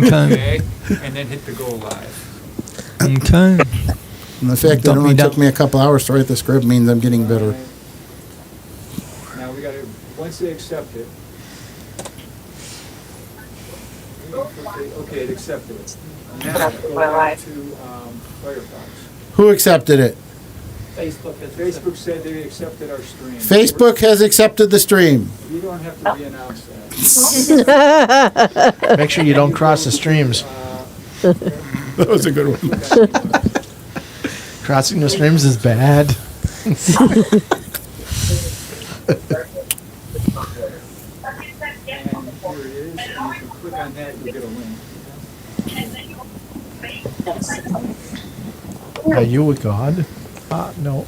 Okay. And then hit the go live. Okay. And the fact that it only took me a couple hours to write the script means I'm getting better. Now we got to, once they accept it. Okay, it accepted it. Now go back to Firefox. Who accepted it? Facebook said they accepted our stream. Facebook has accepted the stream. You don't have to re-announce that. Make sure you don't cross the streams. That was a good one. Crossing the streams is bad. And here it is, and you can click on that, you'll get a link. Are you a god? No.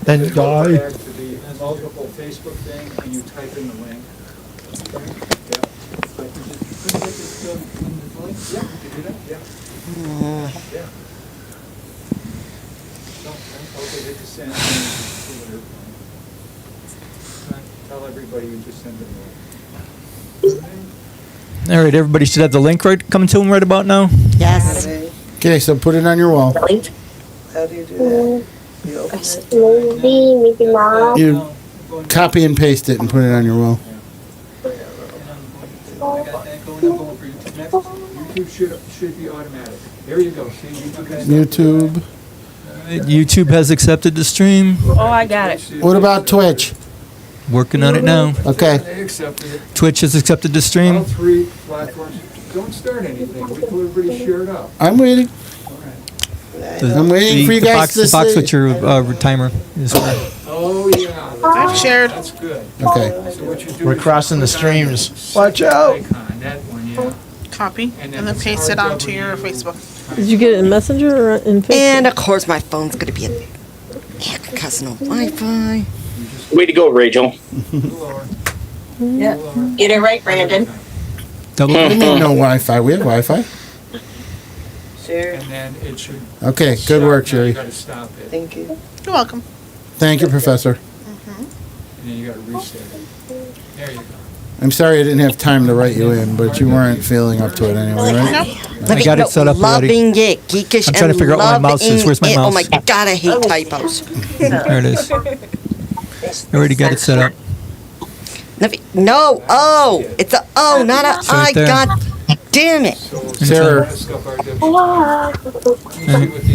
Then Go die. back to the multiple Facebook thing, and you type in the link. Yeah, you can do that, yeah. Yeah. Okay, hit the send. Tell everybody you just sent it. All right, everybody should have the link right coming to them right about now. Yes. Okay, so put it on your wall. How do you do that? You open it? You copy and paste it and put it on your wall. YouTube should be automatic. There you go. See, YouTube. YouTube has accepted the stream. Oh, I got it. What about Twitch? Working on it now. Okay. They accepted it. Twitch has accepted the All stream. three platforms. Don't start anything. Wait till everybody's shared up. I'm waiting. All right. I'm waiting for you guys to The box say. with your timer is Oh, yeah. I've shared. That's good. Okay. So what you do We're is crossing the click on streams. the Watch out. icon, that one, yeah. Copy and then paste it onto your Facebook. Did you get it in Messenger or in Facebook? And of course, my phone's gonna be a cussing on Wi-Fi. Way to go, Rachel. Yeah. Get it right, Brandon. double. What do you mean no Wi-Fi? We have Wi-Fi. Sure. And then it should. Okay, stop. good work, Now Sherry. You gotta stop it. Thank you. You're welcome. Thank you, Professor. And then you gotta reset it. There you go. I'm sorry I didn't have time to write you in, but you weren't feeling up to it anyway, right? I got it set up already. Loving it, geekish, I'm trying to figure out where my mouse is. Where's my loving it. Oh mouse? my god, I hate typos. There it is. I already got it set up. No, oh, it's a O, not a It's right I. there. God damn it. Sarah, Stuff our see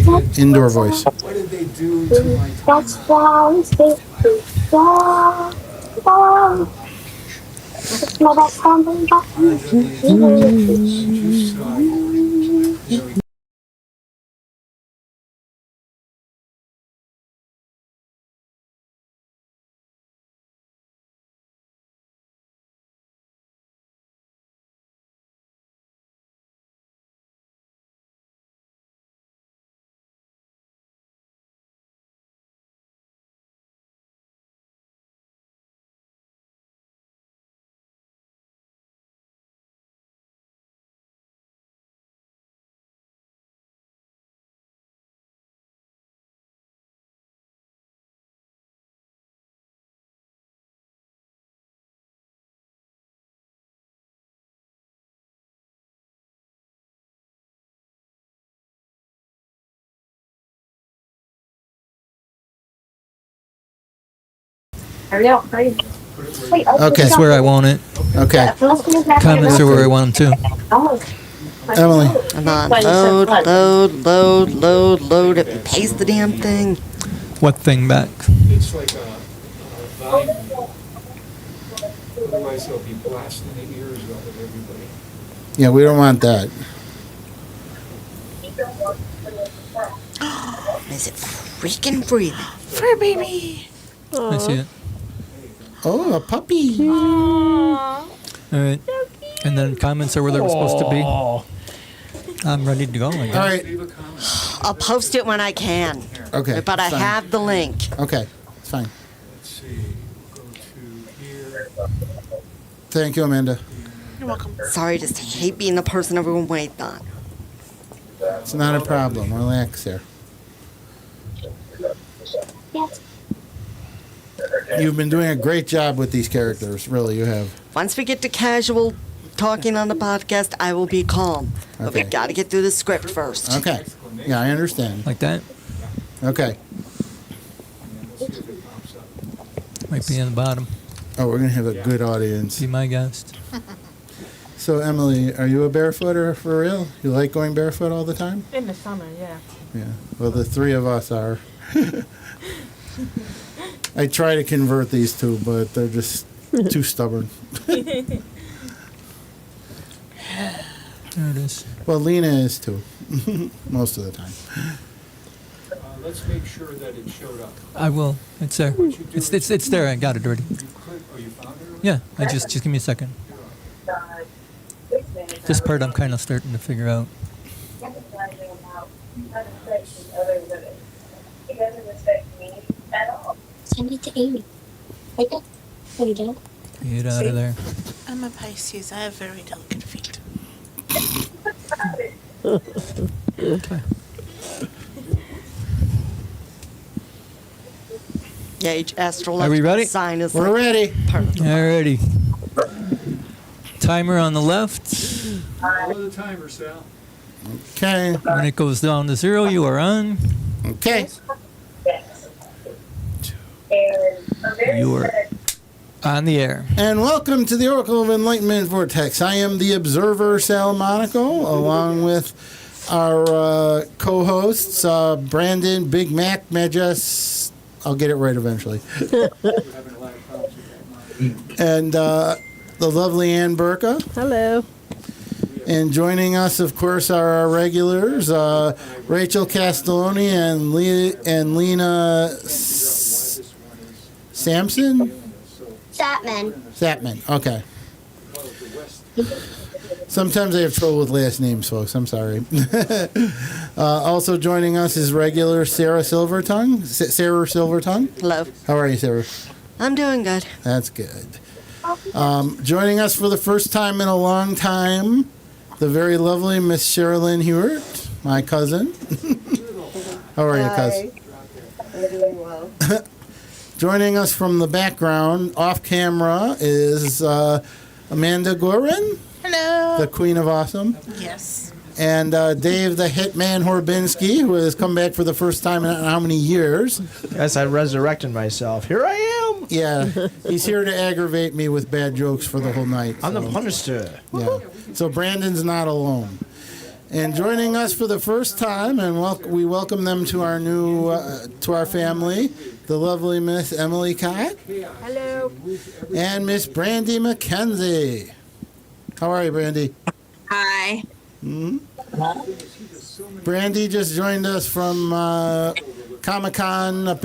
what they did. indoor voice. What did they do to my Hurry up, hurry. Wait, Okay. That's where I want it. Okay. Comments are where I want them too. Emily. Come on, load it, and paste the damn thing. What thing back? It's like a volume. Otherwise, they'll be blasting the ears out of everybody. Yeah, we don't want that. Is it freaking breathing? Fur baby. I see it. Oh, a puppy. All right. And then comments are where they were supposed to be. I'm ready to go. I All guess. right. Leave a comment. I'll post it when I can. Okay. But I fine. have the link. Okay, it's fine. Let's see. Go to here. Thank you, Amanda. You're welcome. Sorry, I just hate being the person everyone waits on. It's not a problem. Relax there. You've been doing a great job with these characters. Really, you have. Once we get to casual talking on the podcast, I will be calm. But we Okay. got to get through the script first. Okay. Yeah, I understand. Like that? Okay. Might be in the bottom. Oh, we're gonna have a good audience. Be my guest. So, Emily, are you a barefooter for real? You like going barefoot all the time? In the summer, yeah. Yeah. Well, the three of us are. I try to convert these two, but they're just too stubborn. There it is. Well, Lena is too, most of the time. Let's make sure that it showed up. I will. It's there. It's there. I got it already. You click, oh, you found it already? Yeah. I just give me a second. This part I'm kind of starting to figure out. Send it to Amy. Right there. There you go. Get out of there. I'm a Pisces. I have very delicate feet. Okay. Yeah, each astrological Are we ready? sign is We're like ready. part of the Alrighty. Timer on the left. Follow the timer, Sal. Okay. When it goes down to 0, you are on. Okay. You are on the air. And welcome to the Oracle of Enlightenment Vortex. I am the observer, Sal Monaco, along with our co-hosts, Brandon, Big Mac, Magus. I'll get it right eventually. We're having a lot of problems with that mic. And the lovely Ann Burka. Hello. And joining us, of course, are our regulars, Rachel Castelloni and Lena Sampson? Satman. Satman, okay. Sometimes I have trouble with last names, folks. I'm sorry. Also joining us is regular Sarah Silvertongue. Sarah Silvertongue. Hello. How are you, Sarah? I'm doing good. That's good. Joining us for the first time in a long time, the very lovely Miss Sherilyn Hewart, my cousin. How are you, cousin? I'm doing well. Joining us from the background, off camera, is Amanda Gorin, Hello. the Queen of Awesome. Yes. And Dave the Hitman Horbinski, who has come back for the first time in how many years? Yes, I resurrected myself. Here I am. Yeah, he's here to aggravate me with bad jokes for the whole night. I'm the so, Punisher. yeah. So Brandon's not alone. And joining us for the first time, and we welcome them to our new, to our family, the lovely Miss Emily Cott. Hello. And Miss Brandy McKenzie. How are you, Brandy? Hi. Brandy just joined us from Comic-Con up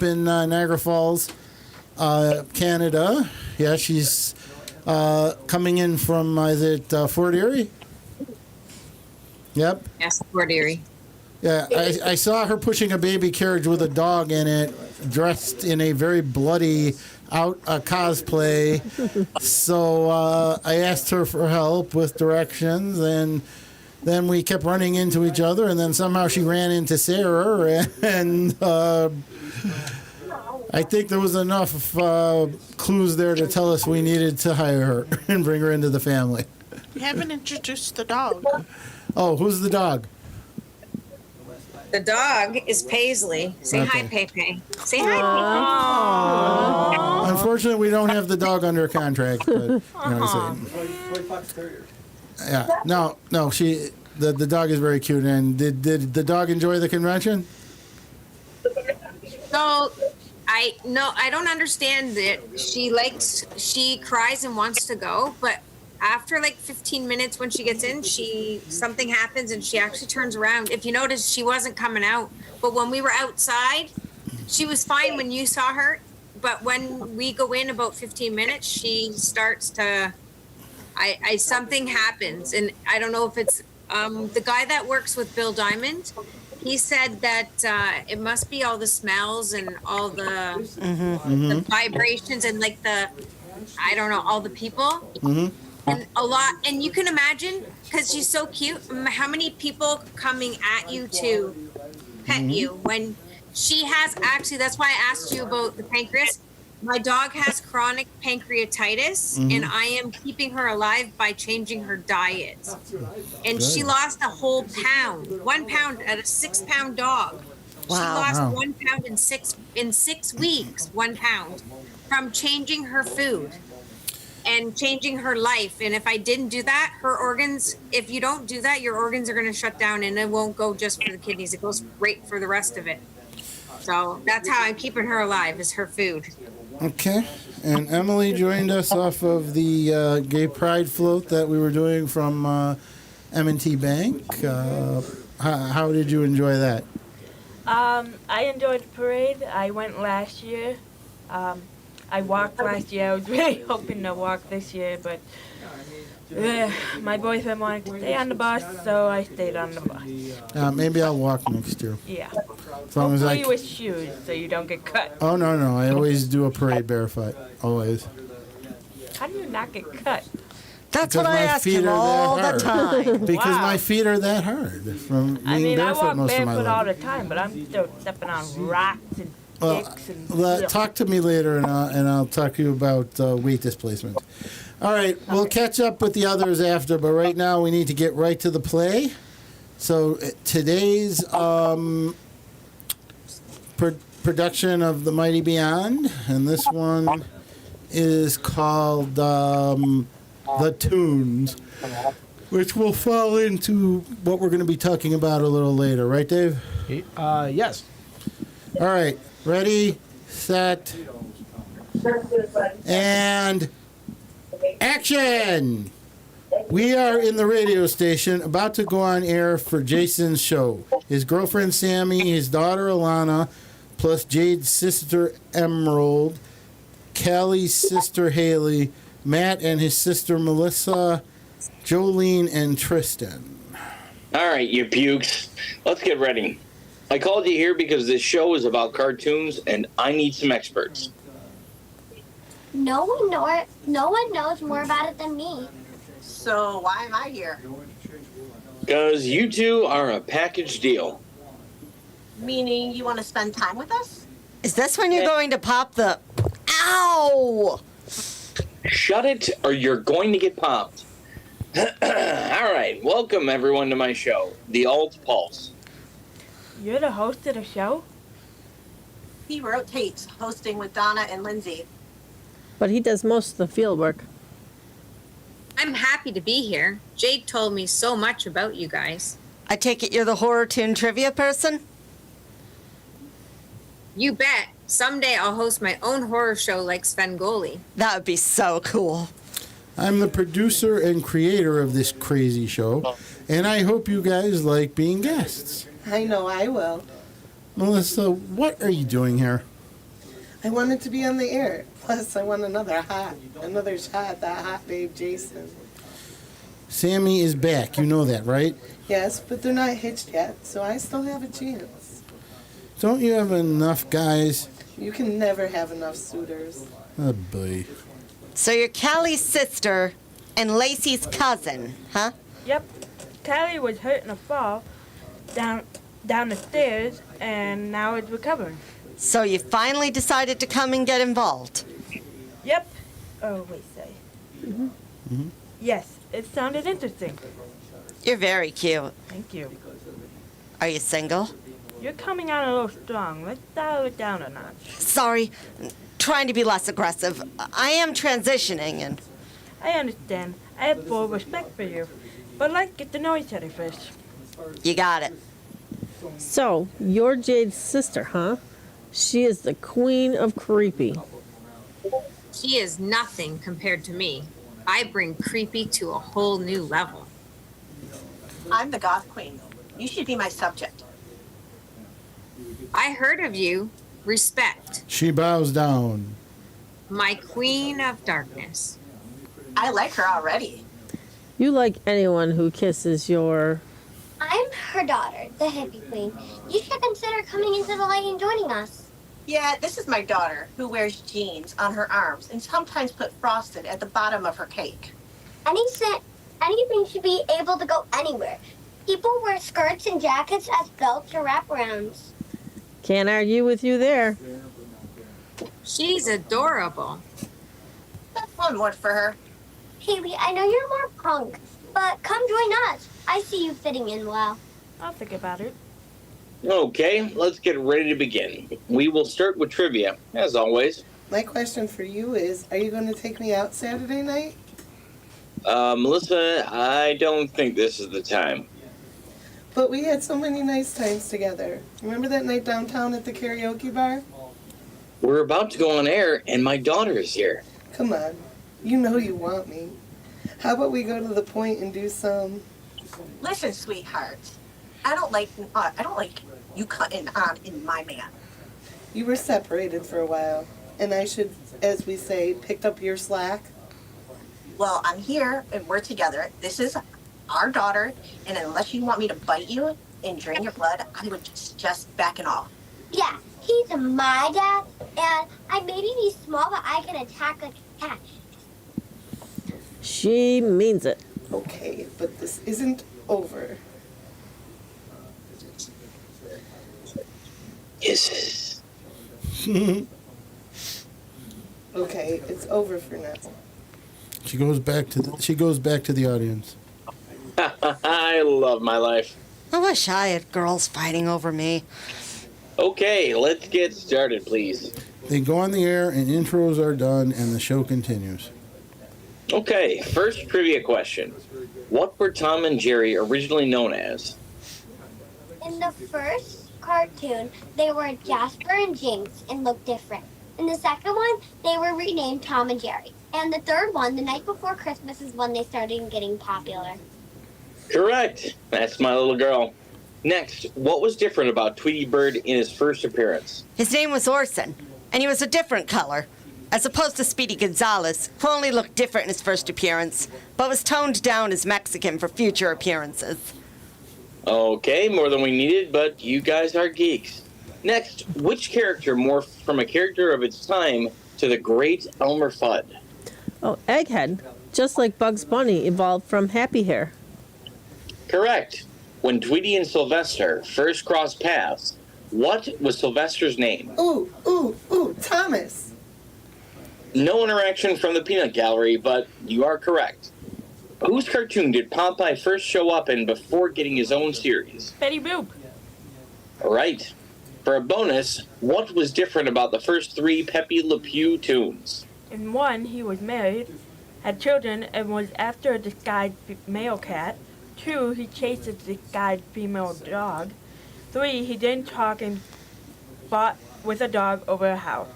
in Niagara Falls, Canada. Yeah, she's coming in from, is it Fort Erie? Yep. Yes, Fort Erie. Yeah, I saw her pushing a baby carriage with a dog in it, dressed in a very bloody cosplay. So I asked her for help with directions, and then we kept running into each other, and then somehow she ran into Sarah, and I think there was enough clues there to tell us we needed to hire her and bring her into the family. You haven't introduced the dog. Oh, who's the dog? The dog is Paisley. Say Okay. hi, Pepe. Say hi, Unfortunately, we don't have the dog under contract, but you know what I'm saying. Toy Fox Terrier. Yeah, no, the dog is very cute. And did the dog enjoy the convention? So, I don't understand it. She cries and wants to go, but after like 15 minutes when she gets in, something happens and she actually turns around. If you notice, she wasn't coming out, but when we were outside, she was fine when you saw her. But when we go in about 15 minutes, she starts to, something happens, and I don't know if it's the guy that works with Bill Diamond. He said that it must be all the smells and all the, the vibrations and like I don't know, all the people. And a lot, and you can imagine, because she's so cute, how many people coming at you to pet you when she has actually, that's why I asked you about the pancreas. My dog has chronic pancreatitis, and I am keeping her alive by changing her diet. And she Good. lost a whole pound, 1 pound at a 6 pound dog. She Wow. lost Wow. 1 pound in 6 weeks, 1 pound from changing her food and changing her life. And if I didn't do that, her organs, if you don't do that, your organs are going to shut down, and it won't go just for the kidneys. It goes right for the rest of it. So that's how I'm keeping her alive, is her food. Okay. And Emily joined us off of the Gay Pride float that we were doing from M&T Bank. How did you enjoy that? I enjoyed the parade. I went last year. I walked last year. I was really hoping to walk this year, but my boyfriend wanted to stay on the bus, so I stayed on the bus. Maybe I'll walk next year. Yeah. As long as I Hopefully with shoes, so you don't get cut. Oh, no. I always do a parade barefoot. Always. How do you not get cut? That's Because what I my ask feet him are all that the hard. time. Because Wow. my feet are that hard from being I mean, I barefoot walk most of my barefoot all life. the time, but I'm still stepping on rocks and sticks and Talk to me later, and I'll talk to you about weight displacement. All right, we'll catch up with the others after, but right now we need to get right to the play. So today's production of The Mighty Beyond, and this one is called The Tunes, which will fall into what we're going to be talking about a little later, right, Dave? Yes. All right, ready, set, and action! We are in the radio station about to go on air for Jason's show. His girlfriend Sammy, his daughter Alana, plus Jade's sister Emerald, Callie's sister Haley, Matt and his sister Melissa, Jolene, and Tristan. All right, you pukes. Let's get ready. I called you here because this show is about cartoons, and I need some experts. No one knows more about it than me. So why am I here? Because you two are a package deal. Meaning you want to spend time with us? Is this when you're going to pop the... Ow! Shut it, or you're going to get popped. All right, welcome everyone to my show, The Alt Pulse. You're the host of the show? He rotates, hosting with Donna and Lindsay. But he does most of the field work. I'm happy to be here. Jade told me so much about you guys. I take it you're the horror tune trivia person? You bet. Someday I'll host my own horror show like Svengoli. That would be so cool. I'm the producer and creator of this crazy show, and I hope you guys like being guests. I know I will. Melissa, what are you doing here? I wanted to be on the air. Plus, I want another shot, that hot babe Jason. Sammy is back. You know that, right? Yes, but they're not hitched yet, so I still have a chance. Don't you have enough guys? You can never have enough suitors. Oh, boy. So you're Callie's sister and Lacey's cousin, huh? Yep. Callie was hurt in a fall down the stairs, and now is recovering. So you finally decided to come and get involved? Yep. Oh, wait, say. Yes, it sounded interesting. You're very cute. Thank you. Are you single? You're coming out a little strong. Let's dial it down a notch. Sorry, trying to be less aggressive. I am transitioning and... I understand. I have full respect for you. But let's get to know each other first. You got it. So, you're Jade's sister, huh? She is the queen of creepy. She is nothing compared to me. I bring creepy to a whole new level. I'm the goth queen. You should be my subject. I heard of you. Respect. She bows down. My queen of darkness. I like her already. You like anyone who kisses your... I'm her daughter, the hippie queen. You should consider coming into the light and joining us. Yeah, this is my daughter, who wears jeans on her arms and sometimes put frosted at the bottom of her cake. Anything should be able to go anywhere. People wear skirts and jackets as belts or wraparounds. Can't argue with you there. She's adorable. That's one word for her. Haley, I know you're more punk, but come join us. I see you fitting in well. I'll think about it. Okay, let's get ready to begin. We will start with trivia, as always. My question for you is, are you going to take me out Saturday night? Melissa, I don't think this is the time. But we had so many nice times together. Remember that night downtown at the karaoke bar? We're about to go on air, and my daughter is here. Come on. You know you want me. How about we go to the point and do some... Listen, sweetheart. I don't like you cutting on in my man. You were separated for a while, and I should, as we say, picked up your slack. Well, I'm here and we're together. This is our daughter, and unless you want me to bite you and drain your blood, I would just backing off. Yeah, he's my dad, and I may be small, but I can attack like a cat. She means it. Okay, but this isn't over. Yes. Okay, it's over for now. She goes back to the audience. I love my life. I wish I had girls fighting over me. Okay, let's get started, please. They go on the air and intros are done and the show continues. Okay, first trivia question. What were Tom and Jerry originally known as? In the first cartoon, they were Jasper and Jinx and looked different. In the second one, they were renamed Tom and Jerry. And the third one, The Night Before Christmas, is when they started getting popular. Correct. That's my little girl. Next, what was different about Tweety Bird in his first appearance? His name was Orson, and he was a different color, as opposed to Speedy Gonzales, who only looked different in his first appearance, but was toned down as Mexican for future appearances. Okay, more than we needed, but you guys are geeks. Next, which character morphed from a character of its time to the great Elmer Fudd? Oh, Egghead. Just like Bugs Bunny evolved from Happy Hair. Correct. When Tweety and Sylvester first crossed paths, what was Sylvester's name? Ooh, Thomas. No interaction from the peanut gallery, but you are correct. Whose cartoon did Popeye first show up in before getting his own series? Betty Boop. Right. For a bonus, what was different about the first three Pepe Le Pew tunes? In one, he was married, had children, and was after a disguised male cat. 2, he chased a disguised female dog. 3, he didn't talk and fought with a dog over a house.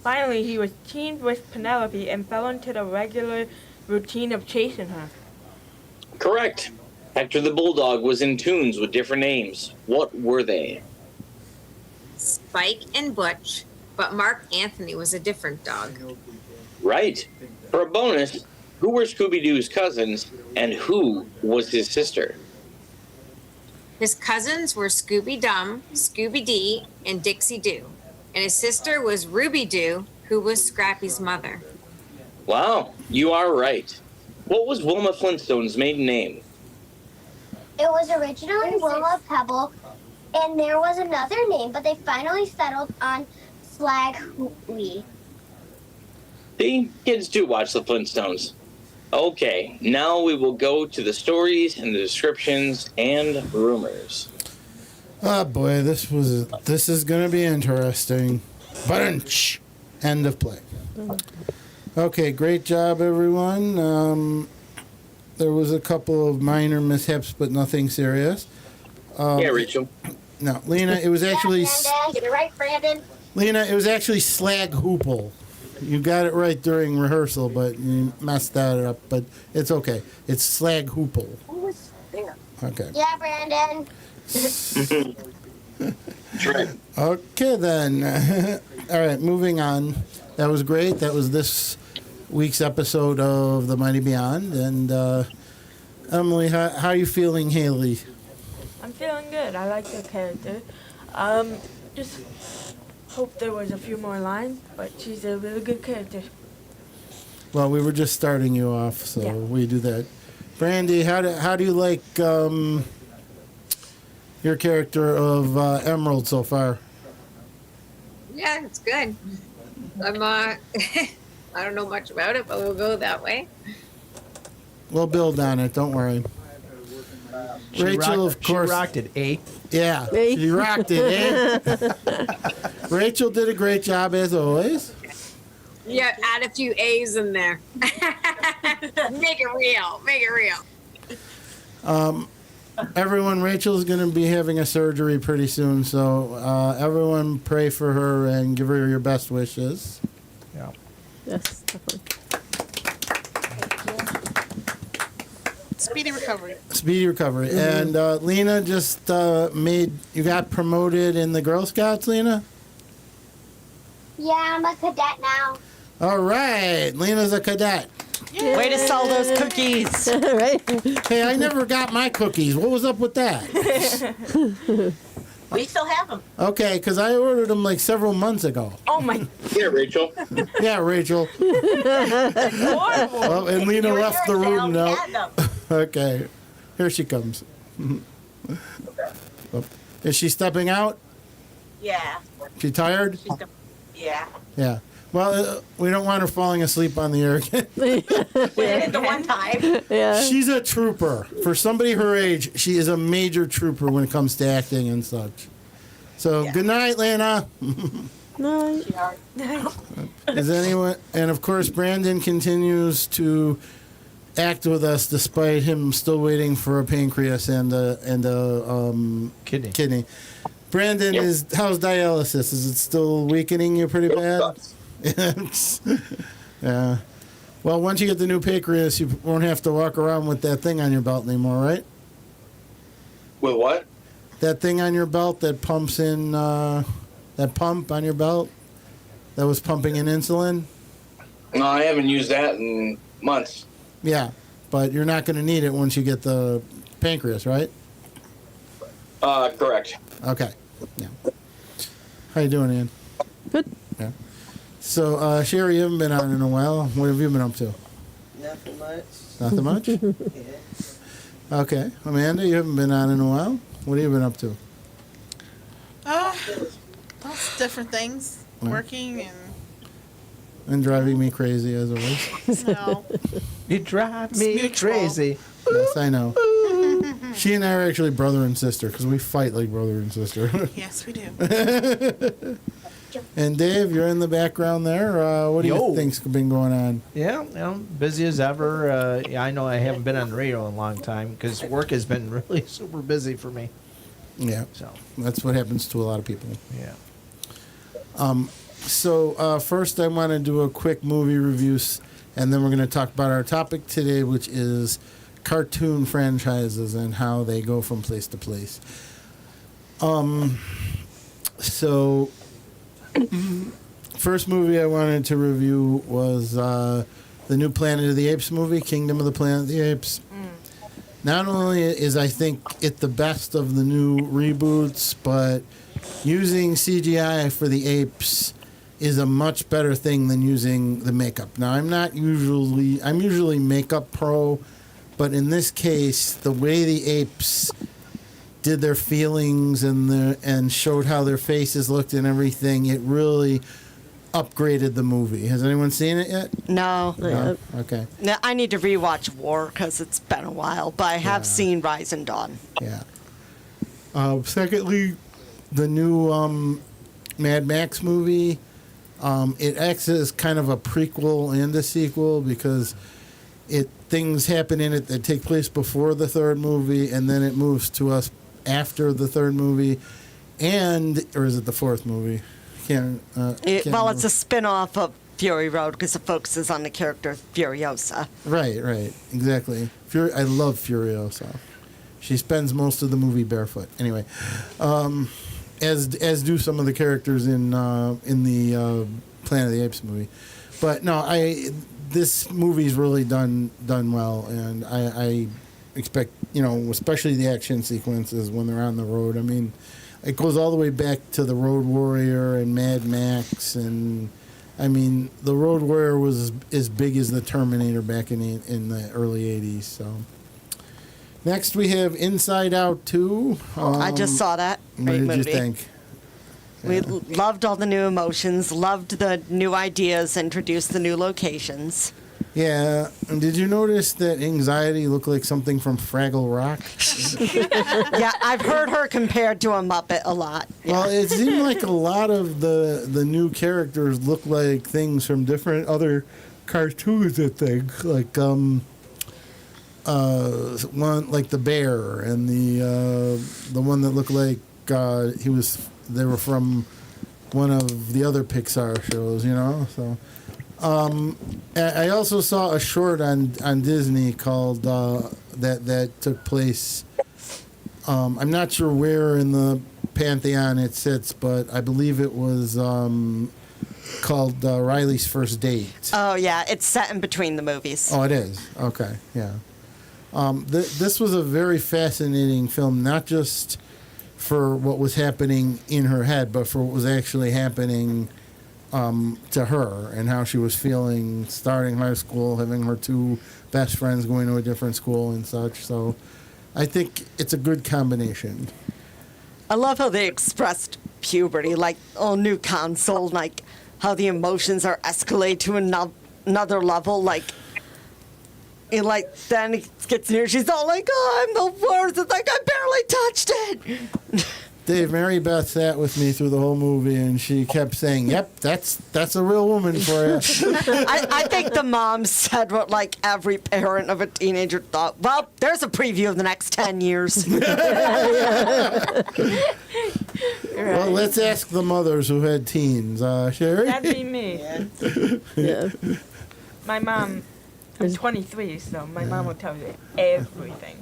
Finally, he was teamed with Penelope and fell into the regular routine of chasing her. Correct. Hector the Bulldog was in tunes with different names. What were they? Spike and Butch, but Mark Anthony was a different dog. Right. For a bonus, who were Scooby-Doo's cousins and who was his sister? His cousins were Scooby-Dum, Scooby-Dee, and Dixie-Doo. And his sister was Ruby-Doo, who was Scrappy's mother. Wow, you are right. What was Wilma Flintstone's maiden name? It was originally Wilma Pebble, and there was another name, but they finally settled on Slag Hootley. See, kids do watch the Flintstones. Okay, now we will go to the stories and the descriptions and rumors. Oh boy, this is gonna be interesting. Bunch. End of play. Okay, great job, everyone. There was a couple of minor mishaps, but nothing serious. Yeah, Rachel. No, Lena, it was actually Get it right, Brandon. Lena. It was actually Slag Hoople. You got it right during rehearsal, but you messed that up. But it's okay. It's Slag Hoople. Okay. Yeah, Brandon. Okay, then. All right, moving on. That was great. That was this week's episode of The Mighty Beyond. And Emily, how are you feeling, Haley? I'm feeling good. I like the character. Just hope there was a few more lines, but she's a really good character. Well, we were just starting you off, so Yeah. we do that. Brandy, how do you like your character of Emerald so far? Yeah, it's good. I'm I don't know much about it, but we'll go that way. We'll build on it. Don't worry. Rachel, of course. She rocked it, eh? Yeah, she rocked it, eh? Rachel did a great job as always. Yeah, add a few A's in there. Make it real. Make it real. Everyone, Rachel's going to be having a surgery pretty soon, so everyone pray for her and give her your best wishes. Yeah. Yes, definitely. Speedy recovery. Speedy recovery. And Lena just you got promoted in the Girl Scouts, Lena? Yeah, I'm a cadet now. All right, Lena's a cadet. Way to sell those cookies. Right? Hey, I never got my cookies. What was up with that? We still have them. Okay, because I ordered them like several months ago. Oh my. Here, Rachel. Yeah, Rachel. Well, and Lena left the room now. Okay, here she comes. Is she stepping out? Yeah. She tired? Yeah. Yeah. Well, we don't want her falling asleep on the air again. We did it the one time. Yeah. She's a trooper. For somebody her age, she is a major trooper when it comes to acting and such. So, good night, Lena. No. Is anyone? And of course, Brandon continues to act with us despite him still waiting for a pancreas and a kidney. Brandon, how's dialysis? Is it still weakening you pretty bad? Yeah. Well, once you get the new pancreas, you won't have to walk around with that thing on your belt anymore, right? With what? That thing on your belt that pumps in, that pump on your belt that was pumping in insulin? No, I haven't used that in months. Yeah, but you're not going to need it once you get the pancreas, right? Correct. Okay. Yeah. How you doing, Ian? Good. Yeah. So, Sherry, you haven't been on in a while. What have you been up to? Nothing much. Nothing much? Yeah. Okay. Amanda, you haven't been on in a while. What have you been up to? Lots of different things. Yeah. Working And driving me crazy as always. no. You drive me crazy. Yes, I know. She and I are actually brother and sister because we fight like brother and sister. Yes, we do. And Dave, you're in the background there. What do you think's been going on? Yeah, busy as ever. I know I haven't been on the radio in a long time because work has been really super busy for me. Yeah. So that's what happens to a lot of people. Yeah. So first, I want to do a quick movie review, and then we're going to talk about our topic today, which is cartoon franchises and how they go from place to place. So, first movie I wanted to review was the new Planet of the Apes movie, Kingdom of the Planet of the Apes. Not only is, I think, it the best of the new reboots, but using CGI for the apes is a much better thing than using the makeup. Now, I'm usually makeup pro, but in this case, the way the apes did their feelings and showed how their faces looked and everything, it really upgraded the movie. Has anyone seen it yet? No. No? Okay. No, I need to rewatch War because it's been a while, but I have seen Rise and Dawn. Yeah. Secondly, the new Mad Max movie, it acts as kind of a prequel and a sequel because things happen in it that take place before the third movie, and then it moves to us after the third movie, or is it the fourth movie? Can't Well, it's a spin-off of Fury Road because it focuses on the character Furiosa. Right, exactly. I love Furiosa. She spends most of the movie barefoot. Anyway, as do some of the characters in the Planet of the Apes movie. But no, this movie's really done well, and I expect, especially the action sequences when they're on the road. I mean, it goes all the way back to the Road Warrior and Mad Max, and I mean, the Road Warrior was as big as the Terminator back in the early '80s. So next we have Inside Out 2. I just saw that. What Great did movie. you think? We loved all the new emotions, loved the new ideas, introduced the new locations. Yeah. And did you notice that Anxiety looked like something from Fraggle Rock? Yeah, I've heard her compared to a Muppet a lot. Well, it seemed like a lot of the new characters look like things from different other cartoons, I think. Like one like the bear and the one that looked like they were from one of the other Pixar shows, you know. So I also saw a short on Disney called that took place. I'm not sure where in the pantheon it sits, but I believe it was called Riley's First Date. Oh, yeah, it's set in between the movies. Oh, it is? Okay, yeah. This was a very fascinating film, not just for what was happening in her head, but for what was actually happening to her and how she was feeling starting high school, having her two best friends going to a different school and such. So I think it's a good combination. I love how they expressed puberty, like, new console, like how the emotions are escalated to another level, like then it gets near, she's all like, oh, I'm the worst, it's like, I barely touched it. Dave, Mary Beth sat with me through the whole movie, and she kept saying, yep, that's a real woman for you. I think the mom said what, like, every parent of a teenager thought, well, there's a preview of the next 10 years. Well, let's ask the mothers who had teens. Sherry? That'd be me. Yeah. My mom, I'm 23, so my mom will tell you everything.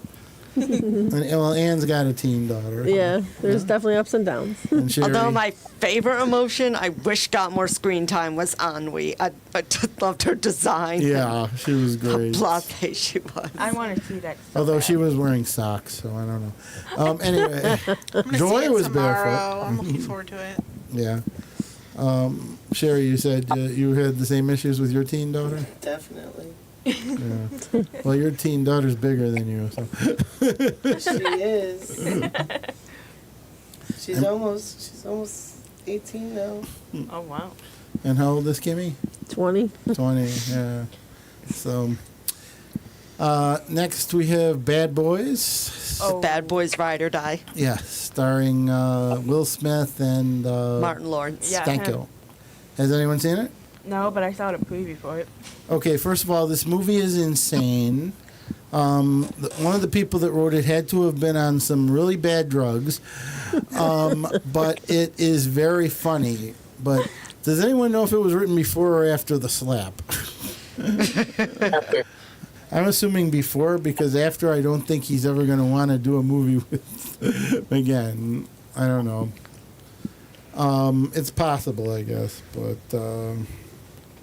Well, Ann's got a teen daughter. Yeah, there's definitely ups and downs. And Sherry, Although my favorite emotion, I wish got more screen time, was Ennui. I just loved her design. yeah, she was great. How blasé she was. I want to see that. Although she was wearing socks, so I don't know. Anyway, I'm gonna Joy see it was tomorrow. barefoot. I'm looking forward to it. Yeah. Sherry, you said you had the same issues with your teen daughter? Definitely. Yeah. Well, your teen daughter's bigger than you, so. She is. She's almost 18 now. Oh, wow. And how old is Kimmy? 20. 20, yeah. So, next we have Bad Boys. The Bad Boys Ride or Die. Yeah, starring Will Smith and Martin Lawrence. Yeah. Stanko. Has anyone seen it? No, but I saw the preview for it. Okay, first of all, this movie is insane. One of the people that wrote it had to have been on some really bad drugs, but it is very funny. But does anyone know if it was written before or after the slap? After. I'm assuming before, because after I don't think he's ever going to want to do a movie with again. I don't know. It's possible, I guess, but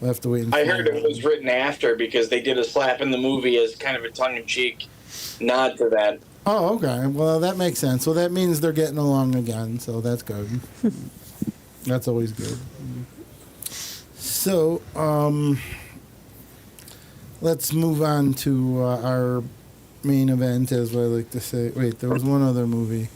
we'll have to wait and I find heard it out. was written after because they did a slap in the movie as kind of a tongue-in-cheek nod to that. Oh, okay. Well, that makes sense. So that means they're getting along again, so that's good. That's always good. So, let's move on to our main event, as I like to say. Wait, there was one other movie.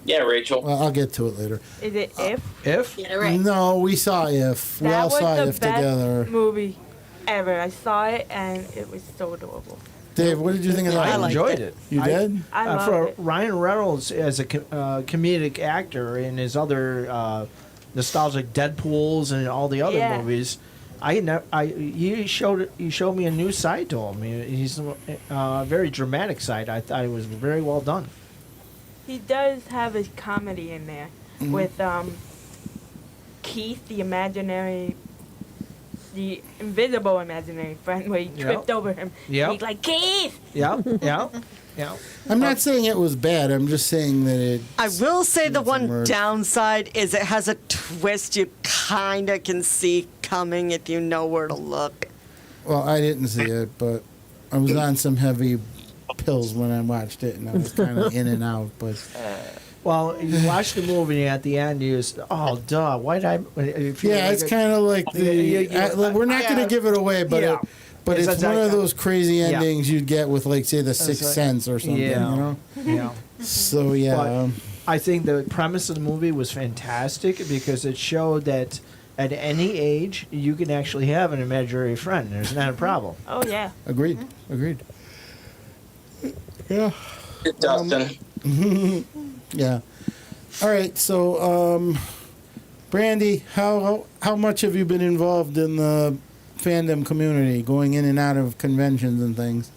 Yeah, Rachel. Well, I'll get to it later. Is it If? If? Yeah, right. No, we saw If. We all That was saw the If best together. movie ever. I saw it, and it was so adorable. Dave, what did you think of that? I enjoyed it. You did? I loved for it. Ryan Reynolds as a comedic actor in his other nostalgic Deadpools and all the other Yeah. movies, you showed me a new side to him. He's a very dramatic side. I thought it was very well done. He does have his comedy in there with Keith, the invisible imaginary friend, where he tripped over him. Yep. He's like, Keith! Yeah. I'm not saying it was bad. I'm just saying that it. I will say the Some one words. downside is it has a twist you kind of can see coming if you know where to look. Well, I didn't see it, but I was on some heavy pills when I watched it, and I was kind of in and out. But Well, you watch the movie and at the end you just, oh, duh, why did I? yeah, it's kind of like we're not going to give it away, but Yeah. but It's it's a- one of those crazy Yeah. endings you'd get with, like, say, The Sixth like- Sense or something. Yeah. You know. Yeah. So yeah. I think the premise of the movie was fantastic because it showed that at any age you can actually have an imaginary friend. There's not a problem. Oh yeah. Agreed. Yeah. Dustin. Yeah. All right. So, Brandy, how much have you been involved in the fandom community, going in and out of conventions and things?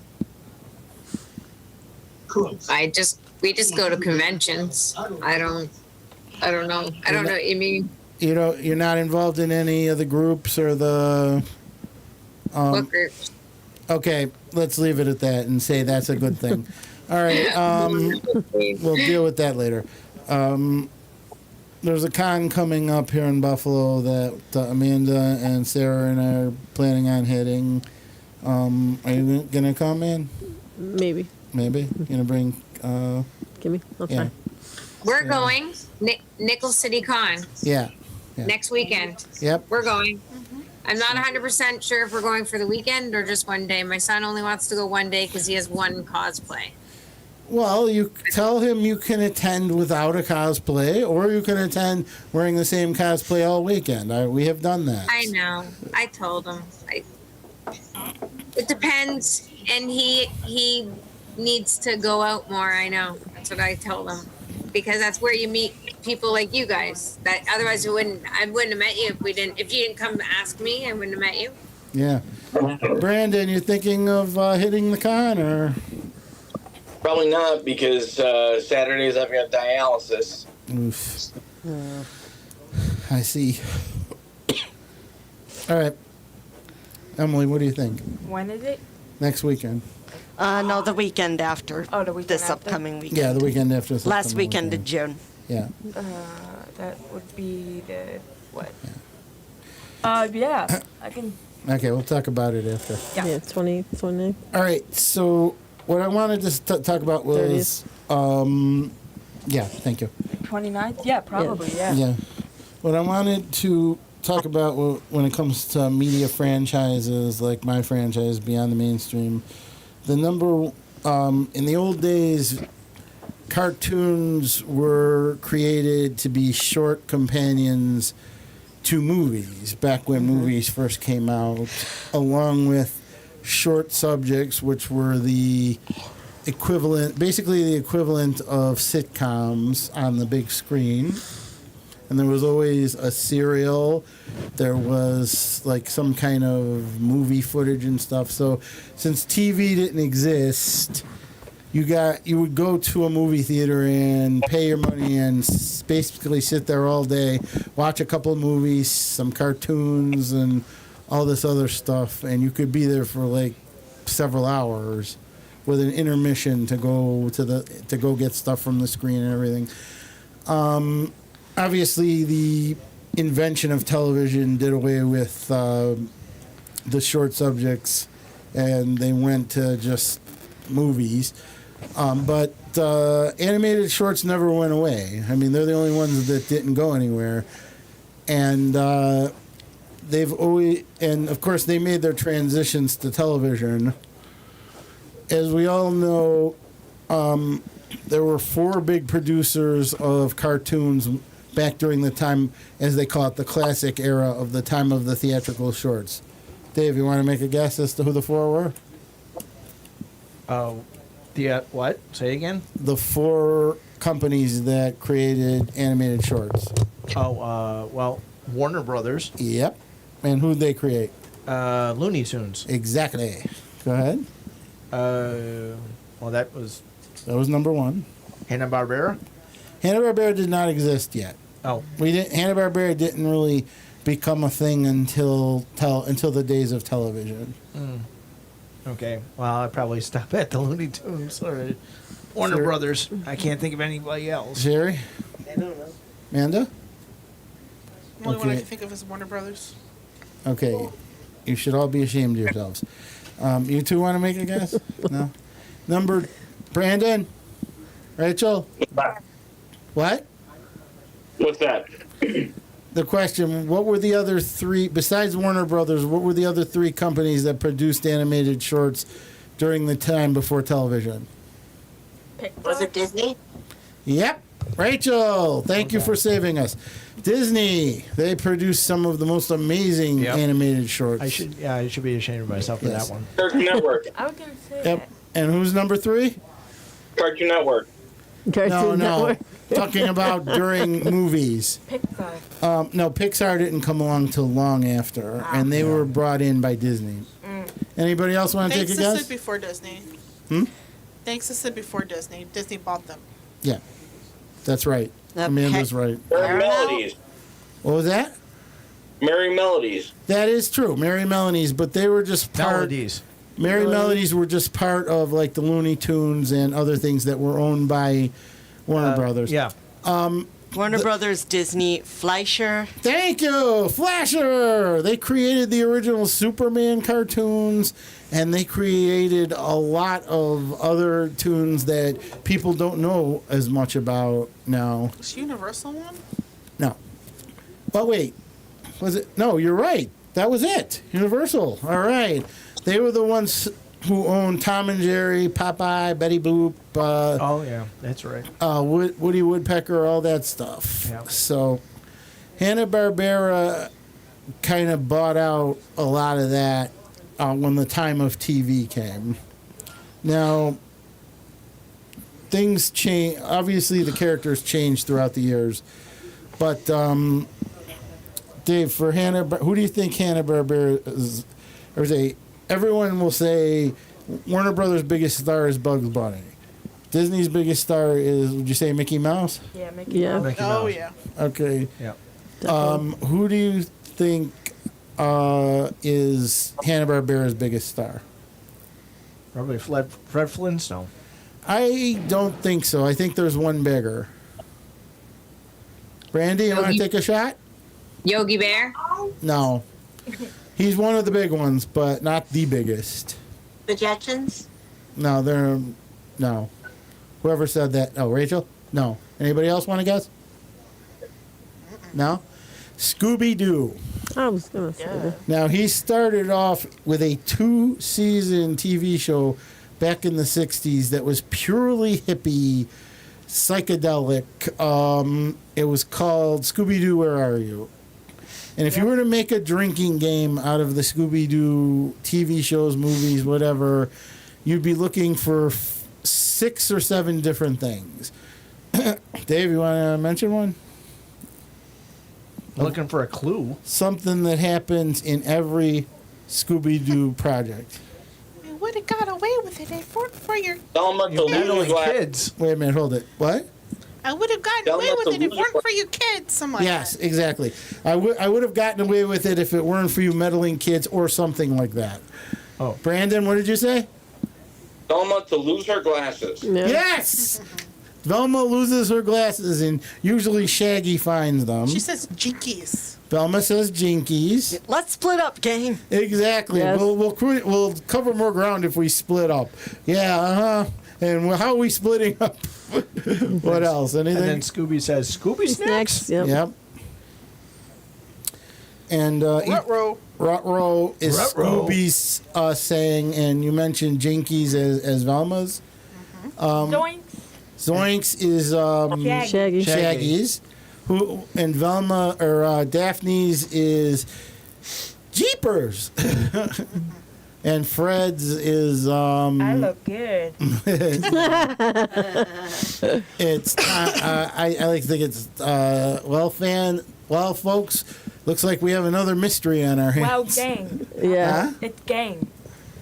We just go to conventions. I don't know. I don't know what you mean. You're not involved in any of the groups or the. What groups? Okay, let's leave it at that and say that's a good thing. All right, we'll deal with that later. There's a con coming up here in Buffalo that Amanda and Sarah and I are planning on hitting. Are you gonna come in? Maybe. Maybe. You gonna bring? Give me. I'll try. Yeah. We're going. Nickel City Con. Yeah. Next weekend. Yep. We're going. I'm not 100% sure if we're going for the weekend or just one day. My son only wants to go one day because he has one cosplay. Well, you tell him you can attend without a cosplay, or you can attend wearing the same cosplay all weekend. We have done that. I know. I told him. It depends, and he needs to go out more. I know. That's what I told him, because that's where you meet people like you guys. That otherwise I wouldn't have met you if you didn't come ask me. I wouldn't have met you. Yeah. Brandon, you thinking of hitting the con, or? Probably not, because Saturdays I've got dialysis. Oof. I see. All right. Emily, what do you think? When is it? Next weekend. No, the weekend after. Oh, the weekend this after? upcoming weekend. Yeah, the weekend after this. Last upcoming weekend in June. Yeah. That would be the what? Yeah, I can. Okay, we'll talk about it after. Yeah, 29. All right, so what I wanted to talk about was, yeah, thank you. 29th? Yeah, probably. Yeah. Yeah. What I wanted to talk about when it comes to media franchises, like my franchise, Beyond the Mainstream, the number, in the old days, cartoons were created to be short companions to movies, back when movies first came out, along with short subjects, which were the equivalent, basically the equivalent of sitcoms on the big screen. And there was always a serial. There was like some kind of movie footage and stuff. So since TV didn't exist, you would go to a movie theater and pay your money and basically sit there all day, watch a couple of movies, some cartoons, and all this other stuff, and you could be there for like several hours with an intermission to go get stuff from the screen and everything. Obviously, the invention of television did away with the short subjects, and they went to just movies. But animated shorts never went away. I mean, they're the only ones that didn't go anywhere. And they've always, and of course, they made their transitions to television. As we all know, there were 4 big producers of cartoons back during the time, as they call it, the classic era of the time of the theatrical shorts. Dave, you want to make a guess as to who the 4 were? What? Say again? The 4 companies that created animated shorts. Well, Warner Brothers. Yep. And who'd they create? Looney Tunes. Exactly. Go ahead. Well, that was number 1. Hanna-Barbera? Hanna-Barbera did not exist yet. Oh. Hanna-Barbera didn't really become a thing until the days of television. Okay. Well, I'd probably stop at the Looney Tunes or Warner Brothers. I can't think of anybody else. Jerry? I don't know. Amanda? The only one I can think of is Warner Brothers. Okay. You should all be ashamed of yourselves. You two want to make a guess? No? Brandon? Rachel? What? What's that? The question, what were the other 3, besides Warner Brothers, what were the other 3 companies that produced animated shorts during the time before television? Was it Disney? Yep. Rachel, thank you for saving us. Disney, they produced some of the most amazing animated shorts. I should be ashamed of myself for that one. Cartoon Network. I was gonna say Yep. And who's number 3? Cartoon Network. No. Talking about during movies. Pixar. No, Pixar didn't come along till long after, and they were brought in by Disney. Anybody else want to take a Thanks to guess? Sid before Disney. Thanks to Sid before Disney. Disney bought them. Yeah, that's right. Amanda's right. Merry Melodies. What was that? Merry Melodies. That is true. Merry Melodies, but they were just part. Melodies. Merry Melodies were just part of like the Looney Tunes and other things that were owned by Warner Brothers. Yeah. Warner Brothers, Disney, Fleischer. Thank you, Flasher. They created the original Superman cartoons, and they created a lot of other tunes that people don't know as much about now. Is Universal one? No. But wait, was it? No, you're right. That was it. Universal. All right. They were the ones who owned Tom and Jerry, Popeye, Betty Boop. Oh yeah, that's right. Woody Woodpecker, all that stuff. Yeah. So Hanna-Barbera kind of bought out a lot of that when the time of TV came. Now, things change. Obviously, the characters changed throughout the years. But, Dave, for who do you think Hanna-Barbera is? Everyone will say Warner Brothers' biggest star is Bugs Bunny. Disney's biggest star is, would you say Mickey Mouse? Yeah, Mickey Mouse. Mickey Mouse. Oh, yeah. Okay. Yeah. Who do you think is Hanna-Barbera's biggest star? Probably Fred Flintstone. I don't think so. I think there's one bigger. Brandy, you want to take a shot? Yogi Bear. No. He's one of the big ones, but not the biggest. The Jetsons? No. Whoever said that. Oh, Rachel? No. Anybody else want to guess? No? Scooby-Doo. I was going to say that. Now, he started off with a 2-season TV show back in the 60s that was purely hippie, psychedelic. It was called Scooby-Doo, Where Are You? And if you were to make a drinking game out of the Scooby-Doo TV shows, movies, whatever, you'd be looking for 6 or 7 different things. Dave, you want to mention one? Looking for a clue. Something that happens in every Scooby-Doo project. You would have got away with it if it weren't for your... meddling kids. Wait a minute, hold it. What? I would have gotten away with it if it weren't for you kids. Something like Yes, that. exactly. I would have gotten away with it if it weren't for you meddling kids or something like that. Oh. Brandon, what did you say? Velma to lose her glasses. Yeah. Yes! Velma loses her glasses, and usually Shaggy finds them. She says jinkies. Velma says jinkies. Let's split up, gang. Exactly. Yes. We'll cover more ground if we split up. Yeah, uh-huh. And how are we splitting up? What else? Anything? And then Scooby says, Scooby snacks? Yep. Yep. And Ruh-roh is Ruh-roh. Scooby's saying, and you mentioned Jinkies as Velma's. Zoinks. Zoinks is Shaggy. Shaggy's. And Velma or Daphne's is Jeepers. And Fred's is I look good. It's I like to think it's well folks, looks like we have another mystery on our hands. Well, gang. Yeah. Huh? It's gang.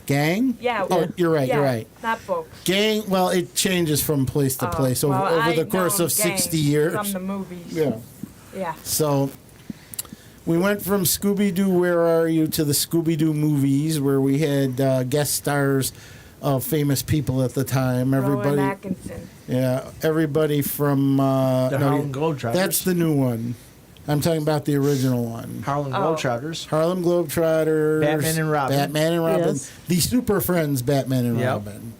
Gang? Yeah. Oh, you're right, yeah, you're right. Not folks. Gang, well, it changes from place to place over the course of 60 years. From the movies. Yeah. Yeah. So we went from Scooby-Doo, Where Are You, to the Scooby-Doo movies, where we had guest stars of famous people at the time. Rowan Atkinson. Yeah, everybody from... The Harlem Globetrotters. That's the new one. I'm talking about the original one. Harlem Globetrotters. Harlem Globetrotters. Batman and Robin. Batman and Robin. Yes. The Super Friends Batman and Yep. Robin.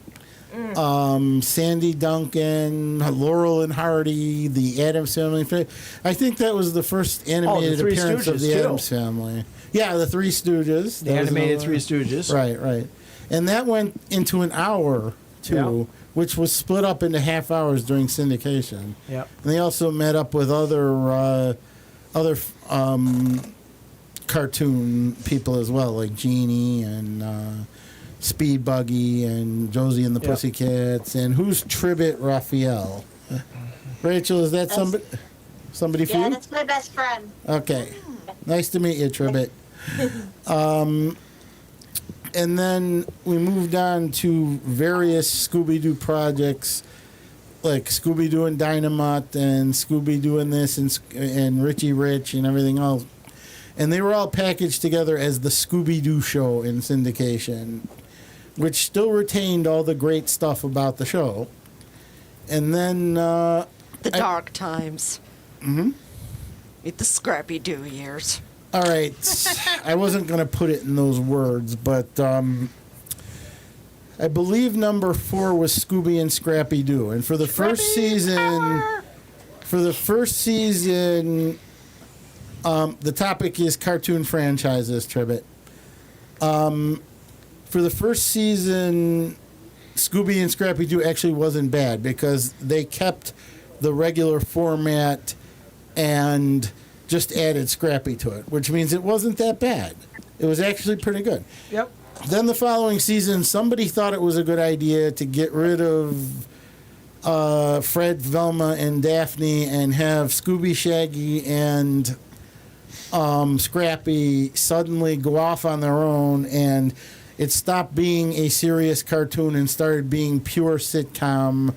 Sandy Duncan, Laurel and Hardy, the Addams Family. I think that was the first animated Three appearance of Stooges, the too. Addams Family. Yeah, the Three Stooges. The animated Three Stooges. Right. And that went into an hour, too, which was split up into half hours during syndication. Yep. And they also met up with other cartoon people as well, like Genie and Speed Buggy and Josie and the Yep. Pussycats. And who's Tribbit Raphael? Rachel, is that somebody for Yeah, you? that's my best friend. Okay. Nice to meet you, Tribbit. And then we moved on to various Scooby-Doo projects, like Scooby-Doo and Dynamite and Scooby-Doo and this and Richie Rich and everything else. And they were all packaged together as the Scooby-Doo show in syndication, which still retained all the great stuff about the show. And then... The dark times. Mm-hmm. Meet the Scrappy-Doo years. All right. I wasn't going to put it in those words, but I believe number 4 was Scooby and Scrappy Doo. And for the first season, the topic is cartoon franchises, Tribbit. For the first season, Scooby and Scrappy Doo actually wasn't bad because they kept the regular format and just added Scrappy to it, which means it wasn't that bad. It was actually pretty good. Yep. Then the following season, somebody thought it was a good idea to get rid of Fred, Velma, and Daphne and have Scooby, Shaggy, and Scrappy suddenly go off on their own, and it stopped being a serious cartoon and started being pure sitcom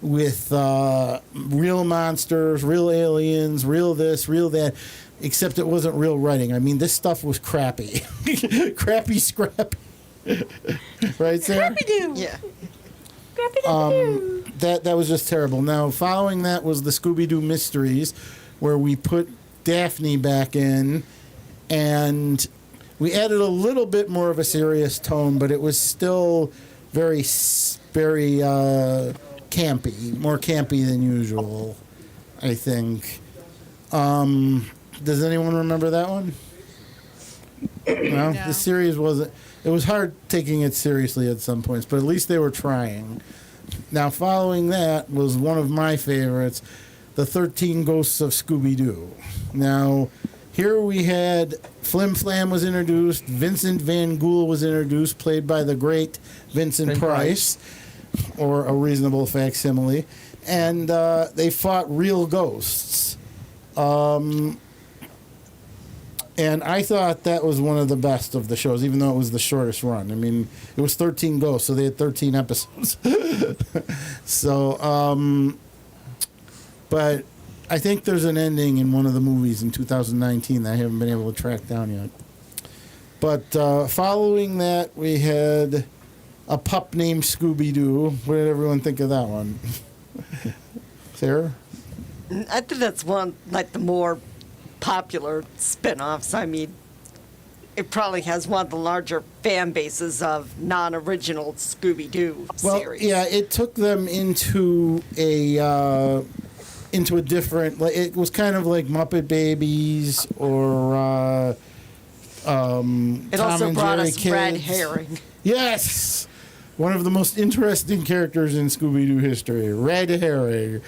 with real monsters, real aliens, real this, real that, except it wasn't real writing. I mean, this stuff was crappy. Crappy Scrappy. Right, Sarah? Scrappy-Doo. Yeah. That was just terrible. Now, following that was the Scooby-Doo Mysteries, where we put Daphne back in, and we added a little bit more of a serious tone, but it was still very campy, more campy than usual, I think. Does anyone remember that one? No, the series wasn't. It was hard taking it seriously at some points, but at least they were trying. Now, following that was one of my favorites, The 13 Ghosts of Scooby-Doo. Now, here we had Flim Flam was introduced, Vincent Van Ghoul was introduced, played by the great Vincent Price, or a reasonable facsimile, and they fought real ghosts. And I thought that was one of the best of the shows, even though it was the shortest run. I mean, it was 13 ghosts, so they had 13 episodes. So, but I think there's an ending in one of the movies in 2019 that I haven't been able to track down yet. But following that, we had a pup named Scooby-Doo. What did everyone think of that one? Sarah? I think that's one, like, the more popular spin-offs. I mean, it probably has one of the larger fan bases of non-original Scooby-Doo series. Yeah, it took them into a different. Like, it was kind of like Muppet Babies or Tom also and brought Jerry us Kids. Red Herring. Yes, one of the most interesting characters in Scooby-Doo history, Red Herring.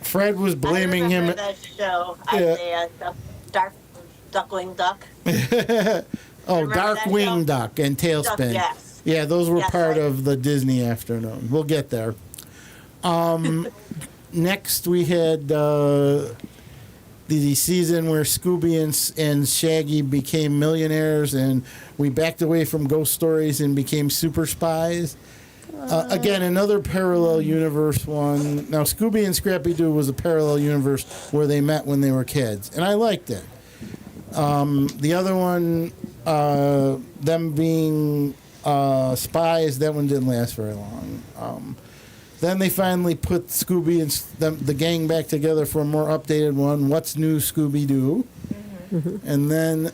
Fred was blaming I him. remember that show. The Dark Duckling Duck. Oh, Remember Dark that Wing show? Duck and Tailspin. Duck, yes. Yeah, those were Yes, part right. of the Disney afternoon. We'll get there. Next, we had the season where Scooby and Shaggy became millionaires, and we backed away from ghost stories and became super spies. Again, another parallel universe one. Now, Scooby and Scrappy-Doo was a parallel universe where they met when they were kids, and I liked it. The other one, them being spies, that one didn't last very long. Then they finally put Scooby and the gang back together for a more updated one, What's New Scooby-Doo? And then,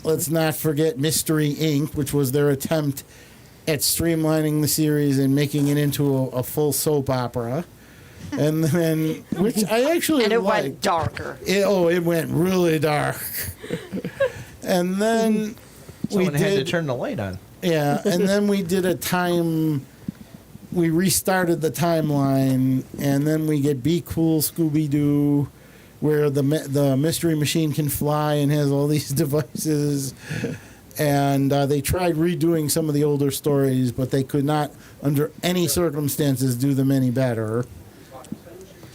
let's not forget Mystery Inc., which was their attempt at streamlining the series and making it into a full soap opera. And then, which I actually And it liked. went darker. It went really dark. And then Someone had to turn the light on. Yeah, and then we did a time we restarted the timeline, and then we get Be Cool Scooby-Doo, where the Mystery Machine can fly and has all these devices. And they tried redoing some of the older stories, but they could not, under any circumstances, do them any better.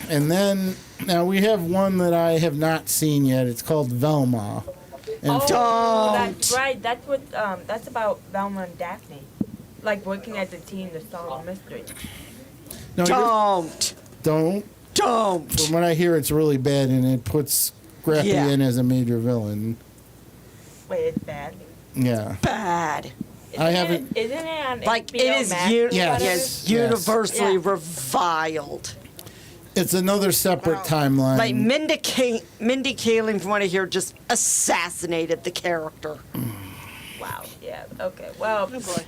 And then, now we have one that I have not seen yet. It's called Velma. And that's right. That's what. That's about Velma and Daphne, like working as a team to solve a mystery. No, don't. From what I hear, it's really bad, and it puts Scrappy in as a major villain. Wait, it's bad. Yeah. Bad. I haven't. Isn't it on Like HBO it is Max? universally reviled. It's another separate timeline. Like Mindy Kaling, from what I hear, just assassinated the character. Wow. Yeah. Okay. Well. Oh boy.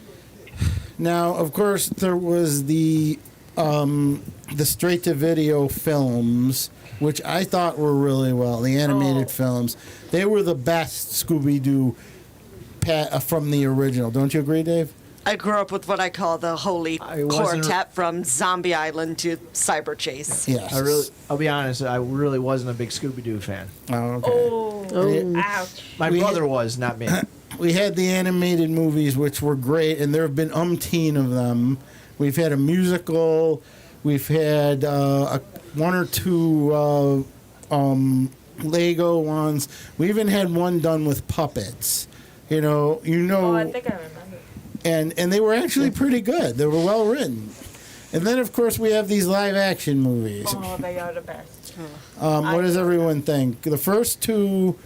Now, of course, there was the straight-to-video films, which I thought were really well. The animated films, they were the best Scooby-Doo from the original. Don't you agree, Dave? I grew up with what I call the holy quartet from Zombie Island to Cyber Chase. Yes. I'll be honest, I really wasn't a big Scooby-Doo fan. Oh, okay. Ouch. My brother was, not me. We had the animated movies, which were great, and there have been umpteen of them. We've had a musical. We've had one or two Lego ones. We even had one done with puppets. Oh, I think I remember. And they were actually pretty good. They were well written. And then, of course, we have these live action movies. Oh, they are the best. What does everyone think? The first two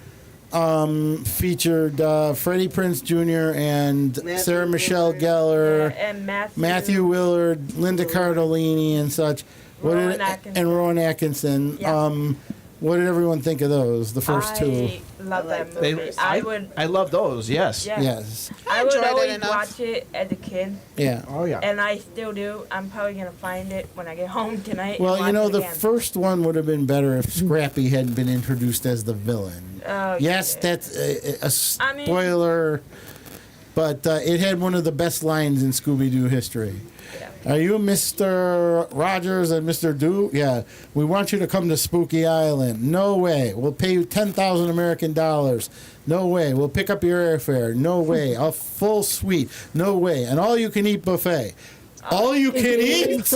featured Freddie Prinze Jr. and Sarah Michelle Gellar, and Matthew Willard, Linda Cardellini, and such. And Rowan Atkinson. Yeah. What did everyone think of those? The first two. I love that movie. I love those. Yes. Yes. I would enjoyed it always enough. watch it as a kid. Yeah. Oh yeah. And I still do. I'm probably gonna find it when I get home tonight. Well, and watch it the again. first one would have been better if Scrappy hadn't been introduced as the villain. Oh, Yes, yeah. that's a spoiler, but it had one of the best lines in Scooby-Doo history. Are you Mr. Rogers and Mr. Doo? Yeah. We want you to come to Spooky Island. No way. We'll pay you 10,000 American dollars. No way. We'll pick up your airfare. No way. A full suite. No way. An all-you-can-eat buffet. All you can eat?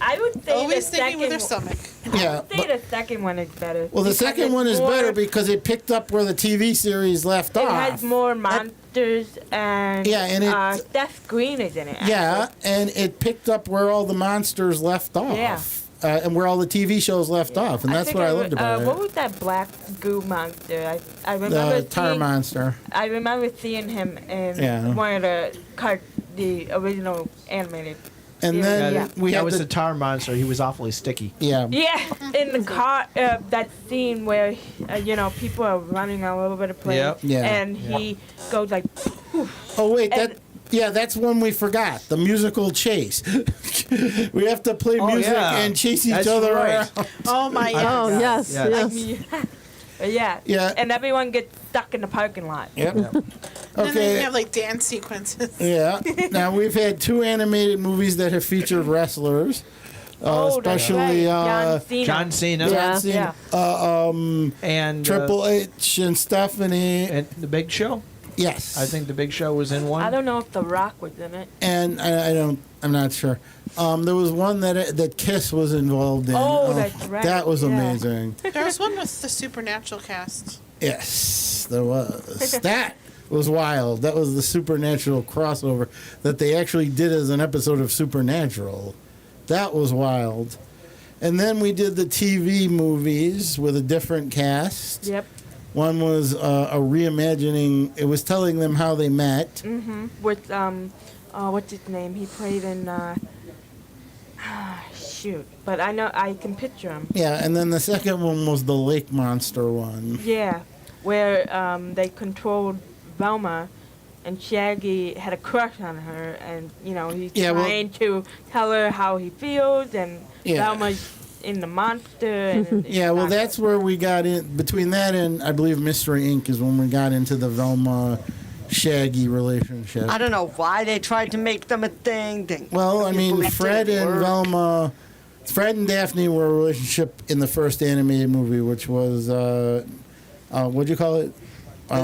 I would say Always the thinking second with their stomach. Yeah. I would say the second one is better. Well, the because second it's one is more- better because it picked up where the TV series left It off. has more monsters and Seth Green is in it. Yeah, and it picked up where all the monsters left off. Yeah. And where all the TV shows left off, and that's think what I loved about What it. was that black goo monster? I remember The tar monster. I remember seeing him in Yeah. one of the original animated. And series. then Yeah. we that had was the the tar monster. He was awfully sticky. Yeah. Yeah, in the car, that scene where people are running all over the place, Yep. Yeah. and he goes like, poof. Oh wait, And- that's one we forgot. The musical chase. We have to play music yeah. and chase each That's other right. around. Oh my Oh, god. yes, Yes. yes. Yeah. Yeah. And everyone gets stuck in the parking lot. Yep. And then you Okay. have like dance sequences. Yeah. Now we've had two animated movies that have featured wrestlers, especially John Cena. John Cena. Yeah. Cena, And Triple H and Stephanie. and the Big Show. Yes. I think the Big Show was in one. I don't know if The Rock was in it. And I'm not sure. There was one that Kiss was involved in. Oh, that's right. That was Yeah. amazing. There was one with the Supernatural cast. Yes, there was. That was wild. That was the Supernatural crossover that they actually did as an episode of Supernatural. That was wild. And then we did the TV movies with a different cast. Yep. One was a reimagining. It was telling them how they met. Mm-hmm. With what's his name? He played in shoot, but I can picture him. Yeah, and then the second one was the lake monster one. Yeah, where they controlled Velma, and Shaggy had a crush on her, and he's trying to tell her how he feels, and Yeah. Velma's in the monster. And Yeah, well, that's where we got in. Between that and I believe Mystery Inc. is when we got into the Velma Shaggy relationship. I don't know why they tried to make them a thing. Well, I mean, People Fred didn't and work. Velma, Fred and Daphne were a relationship in the first animated movie, which was what'd you call it?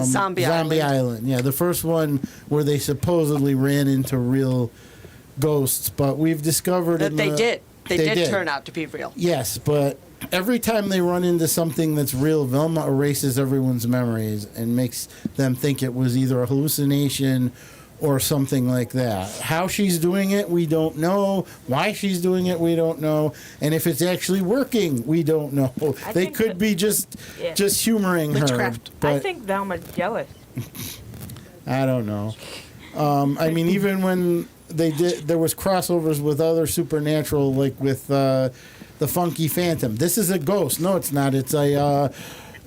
Zombie Island. Yeah, the first one where they supposedly ran into real ghosts, but we've discovered That they did. They they did turn out to be real. Yes, but every time they run into something that's real, Velma erases everyone's memories and makes them think it was either a hallucination or something like that. How she's doing it, we don't know. Why she's doing it, we don't know. And if it's actually working, we don't know. They think could that- be just Yeah. humoring her. Witchcraft. But I think Velma's jealous. I don't know. I mean, even when they did, there was crossovers with other supernatural, like with the Funky Phantom. This is a ghost. No, it's not. It's a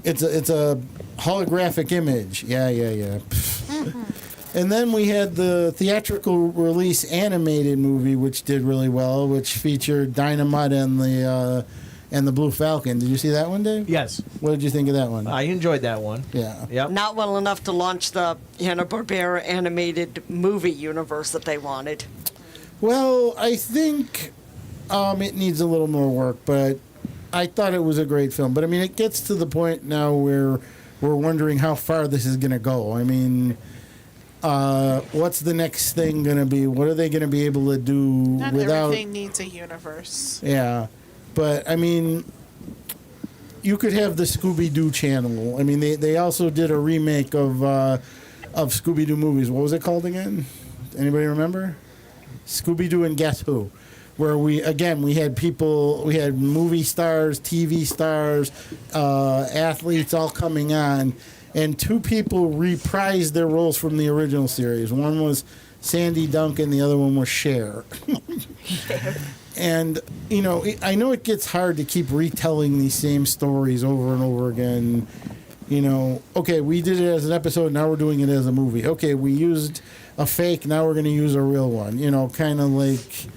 holographic image. Yeah. And then we had the theatrical release animated movie, which did really well, which featured Dynamite and the Blue Falcon. Did you see that one, Dave? Yes. What did you think of that one? I enjoyed that one. Yeah. Yep. Not well enough to launch the Hanna-Barbera animated movie universe that they wanted. Well, I think it needs a little more work, but I thought it was a great film. But I mean, it gets to the point now where we're wondering how far this is going to go. I mean, what's the next thing going to be? What are they going to be able to do Not without? everything needs a universe. Yeah, but I mean, you could have the Scooby-Doo channel. I mean, they also did a remake of Scooby-Doo movies. What was it called again? Anybody remember? Scooby-Doo and Guess Who? Where we had people, we had movie stars, TV stars, athletes all coming on, and two people reprised their roles from the original series. One was Sandy Duncan, the other one was Cher. And, you know, I know it gets hard to keep retelling these same stories over and over again. You know, okay, we did it as an episode, now we're doing it as a movie. Okay, we used a fake, now we're going to use a real one. You know, kind of like...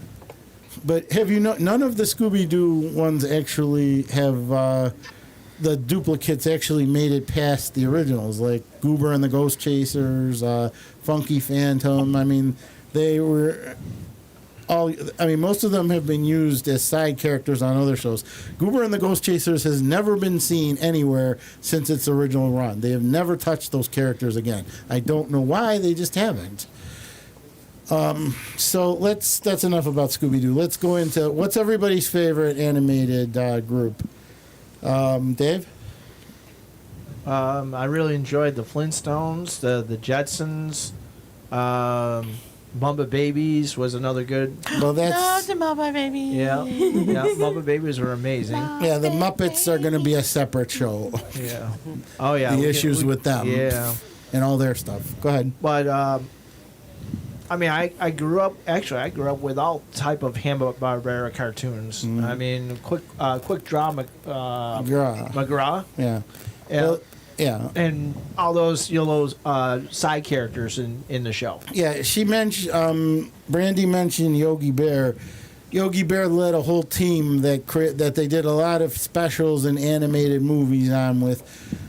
But have you none of the Scooby-Doo ones actually have the duplicates actually made it past the originals, like Goober and the Ghost Chasers, Funky Phantom. I mean, they were all. I mean, most of them have been used as side characters on other shows. Goober and the Ghost Chasers has never been seen anywhere since its original run. They have never touched those characters again. I don't know why. They just haven't. So that's enough about Scooby-Doo. Let's go into what's everybody's favorite animated group. Dave? I really enjoyed the Flintstones, the Jetsons, Bumba Babies was another good. Well, that's Love the Muppet Baby. Yeah, Bumba Babies were amazing. yeah. The Muppets are going to be a separate show. Yeah. Oh yeah. The issues with them. Yeah. And all their stuff. Go ahead. But I mean, I grew up with all type of Hanna-Barbera cartoons. Mm-hmm. I mean, Quick Draw McGraw. McGraw. Yeah. Yeah. Well, yeah. And all those side characters in the show. Yeah. She mentioned. Brandy mentioned Yogi Bear. Yogi Bear led a whole team that they did a lot of specials and animated movies on with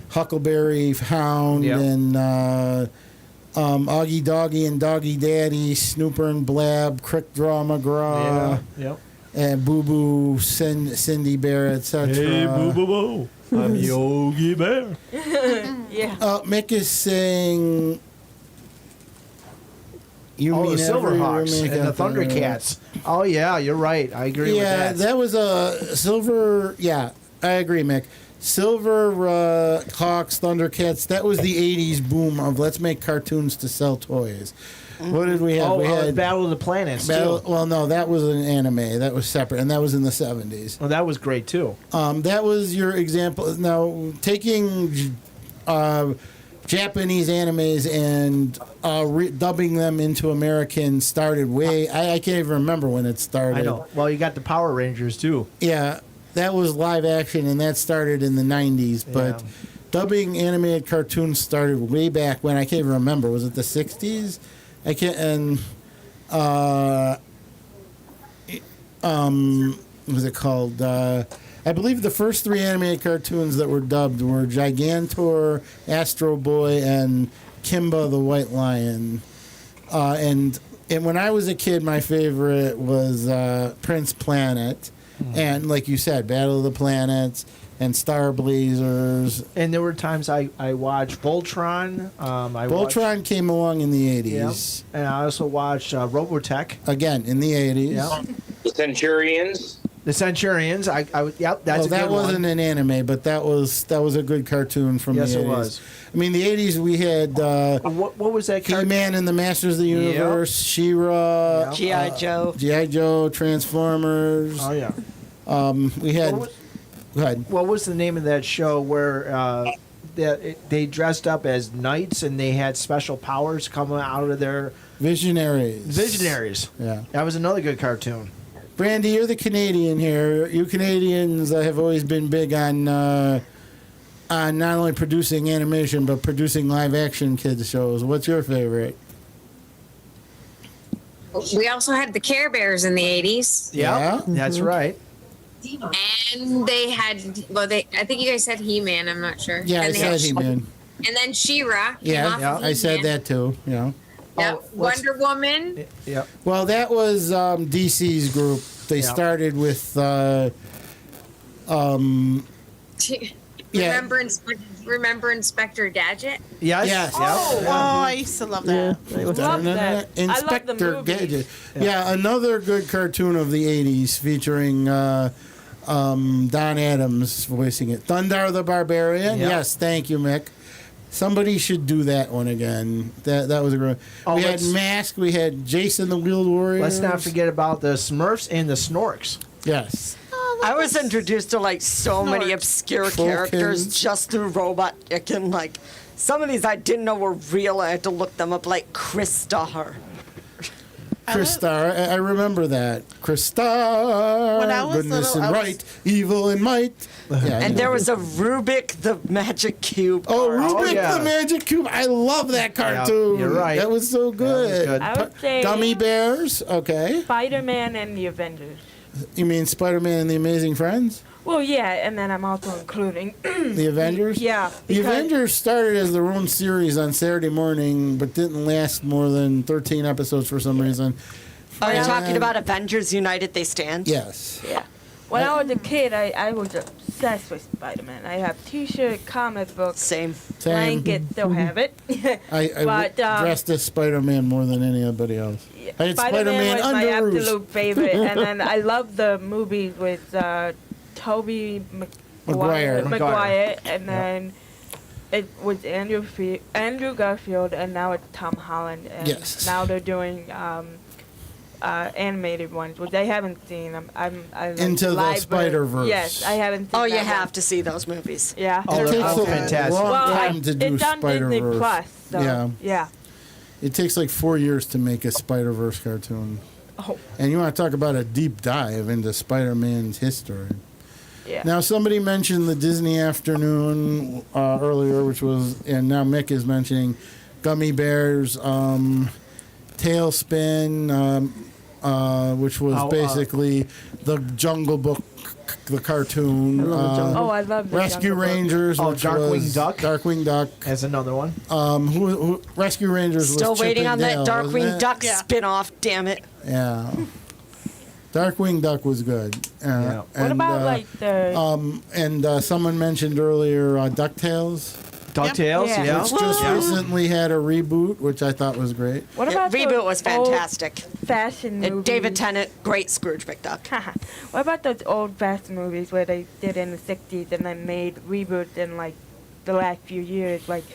Huckleberry Hound Yep. and. Augie Doggy and Doggy Daddy, Snooper and Blab, Crick Draw McGraw, Yep. and Boo Boo, Cindy Bear, etc. Hey, boo boo boo! I'm Yogi Bear. Yeah. Mick is saying. You Oh, mean the every Silverhawks remake and the out there. Thundercats. Oh yeah, you're right. I agree with Yeah, that. that was a silver. Yeah, I agree, Mick. Silver Hawks, Thundercats. That was the '80s boom of let's make cartoons to sell toys. What did we have? Oh, we had Battle of the Planets too. Well, no, that was an anime. That was separate, and that was in the '70s. Oh, that was great too. That was your example. Now, taking Japanese animes and dubbing them into American started way. I can't even remember when it started. I know. Well, you got the Power Rangers too. Yeah, that was live action, and that started in the '90s. But Yeah. dubbing animated cartoons started way back when. I can't even remember. Was it the '60s? I can't. And what was it called? I believe the first 3 animated cartoons that were dubbed were Gigantor, Astro Boy, and Kimba the White Lion. And when I was a kid, my favorite was Prince Planet. And like you said, Battle of the Planets and Star Blazers. And there were times I watched Voltron. Voltron came along in the 80s. Yeah. And I also watched Robotech. Again, in the 80s. Yeah. The Centurions. The Centurions. That's well, a good that wasn't one. an anime, but that was a good cartoon from the 80s. Yes, it was. I mean, the 80s we had what was that? He-Man and the Masters of the Universe, She-Ra, G.I. Joe. G.I. Joe, Transformers. Oh yeah. We had. Go ahead. What was the name of that show where they dressed up as knights and they had special powers coming out of their Visionaries. Yeah. That was another good cartoon. Brandy, you're the Canadian here. You Canadians have always been big on not only producing animation but producing live action kids shows. What's your favorite? We also had the Care Bears in the 80s. Yeah, that's right. And they had, I think you guys said He-Man, I'm not sure. Yeah, and I said He-Man. And then She-Ra. Yeah, I said that too. Yeah. Wonder Woman. Yep. Well, that was DC's group. They started with. Remember Inspector Gadget? Yes. Oh, I used to love that. Love that. I love the Inspector movies. Gadget. Yeah, another good cartoon of the 80s featuring Don Adams voicing it. Thundar the Barbarian. Yep. Yes, thank you, Mick. Somebody should do that one again. That was a great. We had Mask. We had Jason the Wheeled Warrior. Let's not forget about the Smurfs and the Snorks. Yes. I was introduced to like so many obscure characters just through Robotech, and like some of these I didn't know were real. I had to look them up, like Chris Starr. Chris Starr, I remember that. Chris Starr, When I was goodness little, and I right, evil and might. Yeah, And there was a Rubik the Magic Cube. Oh, card. Rubik the Magic Cube. I love that cartoon. you're right. That was so good. good. I would say Gummy Bears, okay. Spider-Man and the Avengers. You mean Spider-Man and the Amazing Friends? Well, yeah, and then I'm also including The Avengers? Yeah. The because- Avengers started as their own series on Saturday morning, but didn't last more than 13 episodes for some reason. Are you talking about Avengers United They Stand? Yes. Yeah. When I was a kid, I was obsessed with Spider-Man. I have T-shirt, comic books, Same. blanket, still have it. I But, dressed as Spider-Man more than anybody else. I had Spider-Man was my underoos. absolute favorite, and then I love the movies with Tobey Maguire, and then it was Andrew Garfield, and now it's Tom Holland, and Yes. now they're doing animated ones, which I haven't seen. I like Into the live Spider-Verse. Yes, I haven't seen Oh, you that have one. to see those movies. Yeah. It takes a fantastic. long Well, time to do it's on Disney Spider-Verse. Plus, so yeah. It takes like 4 years to make a Spider-Verse cartoon. Oh. And you want to talk about a deep dive into Spider-Man's history. Yeah. Now, somebody mentioned the Disney Afternoon earlier, which was, and now Mick is mentioning Gummy Bears, Tailspin, which was basically the Jungle Book, the cartoon. Oh, I love the Rescue Jungle Book. Rangers, which Darkwing was Duck. Darkwing Duck. As another one. Who Rescue Rangers Still was Chip waiting and on that Dale, wasn't Darkwing it? Duck spin-off, damn it. Yeah. Darkwing Duck was good. What about like the And someone mentioned earlier DuckTales. DuckTales, Yeah. yeah. Which just recently had a reboot, which I thought was great. what about Reboot those was old fantastic. fashion movies? And David Tennant, great Scrooge McDuck. What about those old fashion movies where they did in the 60s and then made reboots in like the last few years, like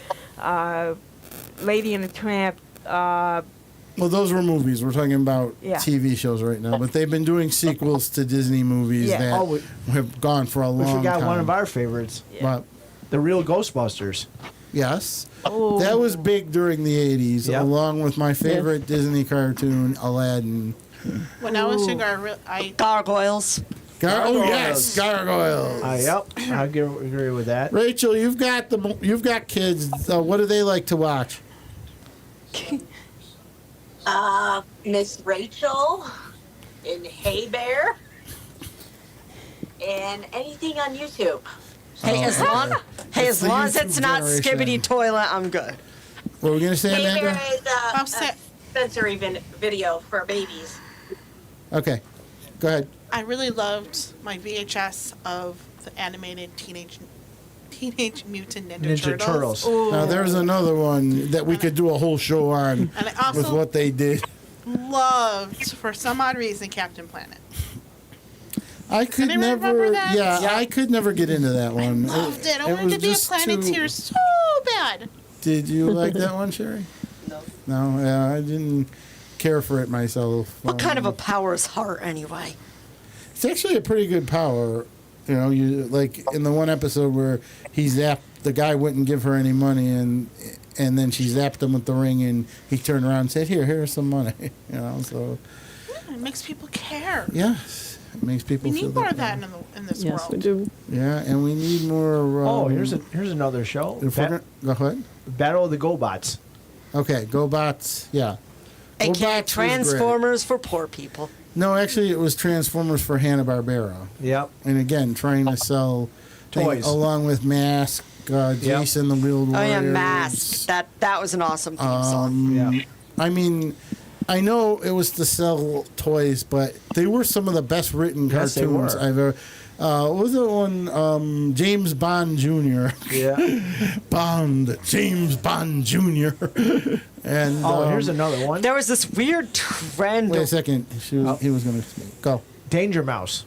Lady and the Tramp? Well, those were movies. We're talking about Yeah. TV shows right now. But they've been doing sequels to Disney movies Yeah. that Oh, have gone for a We long forgot time. one of our favorites. But, The real Ghostbusters. yes. Oh. That was big during the 80s, Yep. along with my favorite Disney cartoon, Aladdin. When I was younger, I Gargoyles. Oh, yes, Gargoyles. Yep, I agree with that. Rachel, you've got kids. What do they like to watch? Miss Rachel and Hey Bear and anything on YouTube. Hey, as long as the it's YouTube not generation. Skibbity Toilet, I'm good. What were we gonna say, Hey, Amanda? there is a sensory video for babies. Okay, go ahead. I really loved my VHS of the animated Teenage Mutant Ninja Turtles. Now there's another one that we could do a whole show on And I also with what they did. loved, for some odd reason, Captain Planet. I could Anyone never. remember that? Yeah, I could never get into that one. Loved it. I wanted was to be a just Planeteer too- so bad. Did you like that one, Sherry? No. No, yeah, I didn't care for it myself. What kind of a power is heart anyway? It's actually a pretty good power. You know, you like in the one episode where he zapped the guy wouldn't give her any money, and then she zapped him with the ring, and he turned around and said, "Here's some money." You know, so It makes people care. yes, it makes people We feel need more of that that in this Yes, world. we do. Yeah, and we need more. Oh, here's another show. If we're gonna- go ahead. Battle of the GoBots. Okay, GoBots. Yeah. AKA GoBots was great. Transformers for poor people. No, actually, it was Transformers for Hanna-Barbera. Yep. And again, trying to sell Toys. along with Mask, Jason the Wheeled Oh Warriors. yeah, Mask. That was an awesome theme song. Yeah. I mean, I know it was to sell toys, but they were some of the best written Yes, they cartoons were. I've ever. What was the one? James Bond Jr. Yeah. Bond, James Bond Jr. And here's another one. There was this weird trend. Wait a second. He was going to speak. Go. Danger Mouse.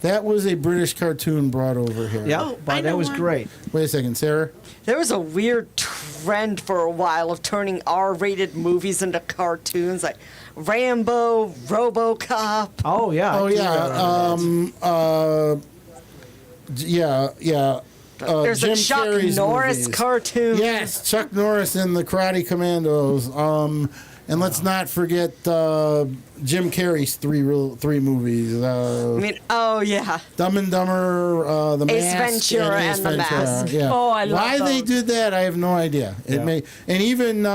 That was a British cartoon brought over here. Yeah, but that was great. Wait a second, Sarah. There was a weird trend for a while of turning R-rated movies into cartoons, like Rambo, RoboCop. Oh yeah. Oh yeah. Yeah. There's Jim a Chuck Carrey's Norris movies. cartoon. Yes, Chuck Norris and the Karate Commandos. And let's not forget Jim Carrey's three movies. I mean, oh yeah. Dumb and Dumber, The Ace Mask, Ventura Ace and The Ventura. Mask. Yeah. Oh, I love Why they those. did that, I have no idea. It Yeah. and even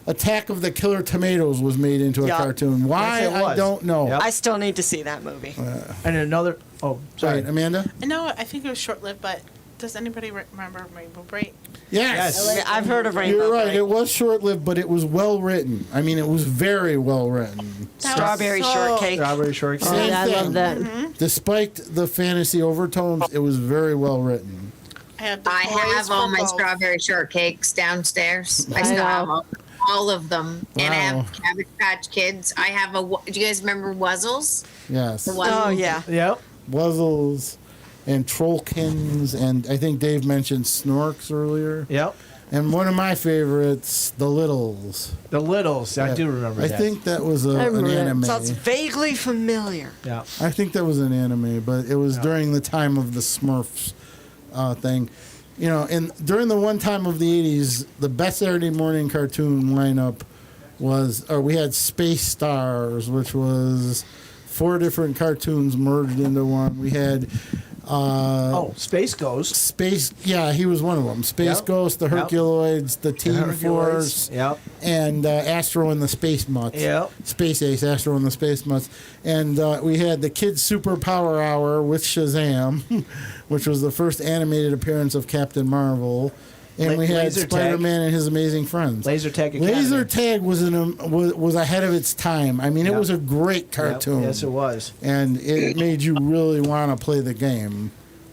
Attack of the Killer Tomatoes was made into a Yeah. cartoon. Why Yes, it I was. don't know. Yep. I still need to see that movie. And another. Oh, sorry. Right, Amanda. I know. I think it was short-lived, but does anybody remember Rainbow Bright? Yes. Yeah, I've heard of Rainbow You're right. Bright. It was short-lived, but it was well written. I mean, it was very well written. Strawberry shortcake. Strawberry shortcake. Same I thing. love that. Despite the fantasy overtones, it was very well written. I have, the I toys have for all my both. strawberry shortcakes downstairs. I still know. have all of them. And I Wow. have Cabbage Patch Kids. I have do you guys remember Wuzzles? Yes. The Wuzzles. Oh yeah. Yep. Wuzzles and Trollkins, and I think Dave mentioned Snorks earlier. Yep. And one of my favorites, The Littles. The Littles. I Yeah. do remember I that. think that was I an remember that. anime. Sounds vaguely familiar. Yeah. I think that was an anime, but it was during the time of the Smurfs thing. You know, and during the one time of the 80s, the best Saturday morning cartoon lineup we had Space Stars, which was 4 different cartoons merged into one. We had Space Ghost. He was one of them. Space Yep. Ghost, the Yep. Herculoids, the Team Herculoids. Force, Yep. and Astro and the Space Mutts. Yep. Space Ace, Astro and the Space Mutts. And we had the Kids Super Power Hour with Shazam, which was the first animated appearance of Captain Marvel. And we had Laser Tag. Spider-Man and his amazing friends. Laser Tag Academy. Laser Tag was ahead of its time. I mean, it Yep. was a great Yep. cartoon. Yes, it was. And it made you really want to play the game.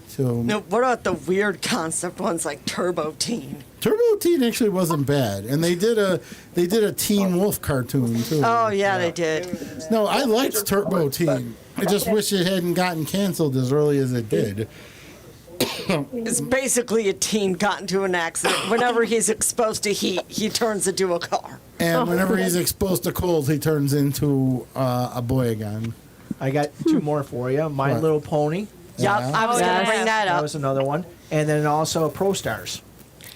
So No, what about the weird concept ones like Turbo Teen? Turbo Teen actually wasn't bad, and they did a Teen Wolf cartoon too. Oh yeah, they did. No, I liked Turbo Teen. I just wish it hadn't gotten canceled as early as it did. It's basically a teen got into an accident. Whenever he's exposed to heat, he turns into a car. And whenever he's exposed to cold, he turns into a boy again. I got 2 more for you. My What? Little Pony. Yep, I was gonna bring that That up. was another one. And then also Pro Stars.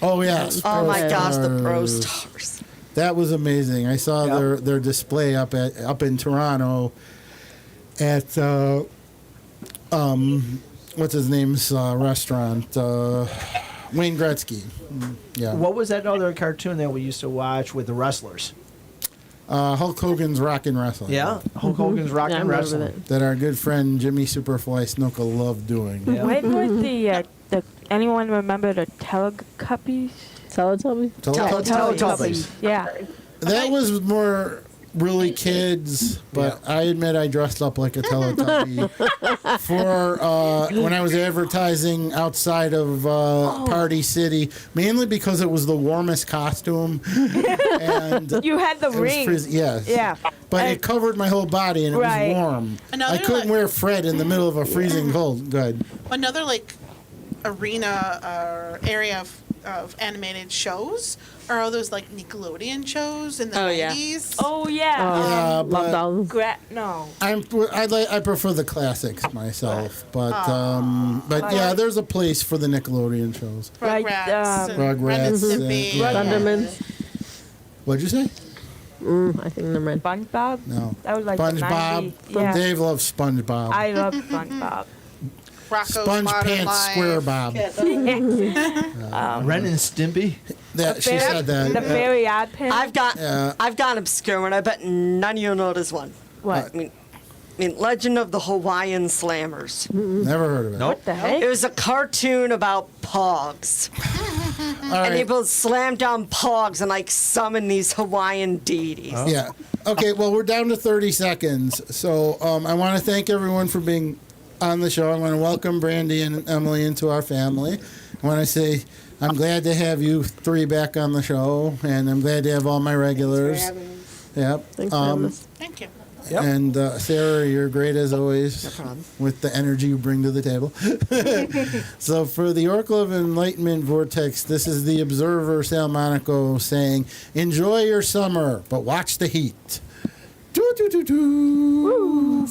Oh yes. Oh my Pro gosh, the Pro Stars. Stars. That was amazing. I saw Yep. their display up in Toronto at what's his name's restaurant, Wayne Gretzky. Yeah. What was that other cartoon that we used to watch with the wrestlers? Hulk Hogan's Rockin' Wrestling. Yeah, Hulk Hogan's Yeah, I Rockin' remember Wrestling. That our good friend Jimmy Superfly Snuka loved doing. Yeah. When was the anyone remember the Teletubbies? Teletubby? Teletubbies. Yeah. That was more really kids, but I admit I dressed up like a Teletubby for when I was advertising outside of Party City, mainly because it was the warmest costume. And You had the it was ring. yes. Yeah. But it covered my whole body and it Right. was warm. Another, I couldn't wear Fred in the middle of a freezing cold. Good. Another arena or area of animated shows are all those Nickelodeon shows in the 90s. Oh yeah. Yeah, but No. I prefer the classics myself, but yeah, there's a place for the Nickelodeon shows. Rugrats, and Rugrats, Ren and Stimpy. Thunderman. What'd you say? I think never mind. SpongeBob. No. That was like the SpongeBob. 90s. Yeah. Dave loves SpongeBob. I love SpongeBob. Rocco's Sponge Modern Pants Life. Square Bob. Ren and Stimpy. That she said that. The Fairy Odd Pin. I've got obscure one. I bet none of you know this one. What? I mean, Legend of the Hawaiian Slammers. Never heard of it. What the heck? It was a cartoon about pogs. All And right. they both slam down pogs and summon these Hawaiian deities. Yeah. Okay, well, we're down to 30 seconds. So I want to thank everyone for being on the show. I want to welcome Brandy and Emily into our family. I want to say I'm glad to have you three back on the show, and I'm glad to have all my regulars. Yep. Thanks for having us. Thank you. Yep. And Sarah, you're great as always. No problem. With the energy you bring to the table. So for the Oracle of Enlightenment Vortex, this is the Observer, Sal Monaco, saying, enjoy your summer, but watch the heat. Doo, doo, doo, doo.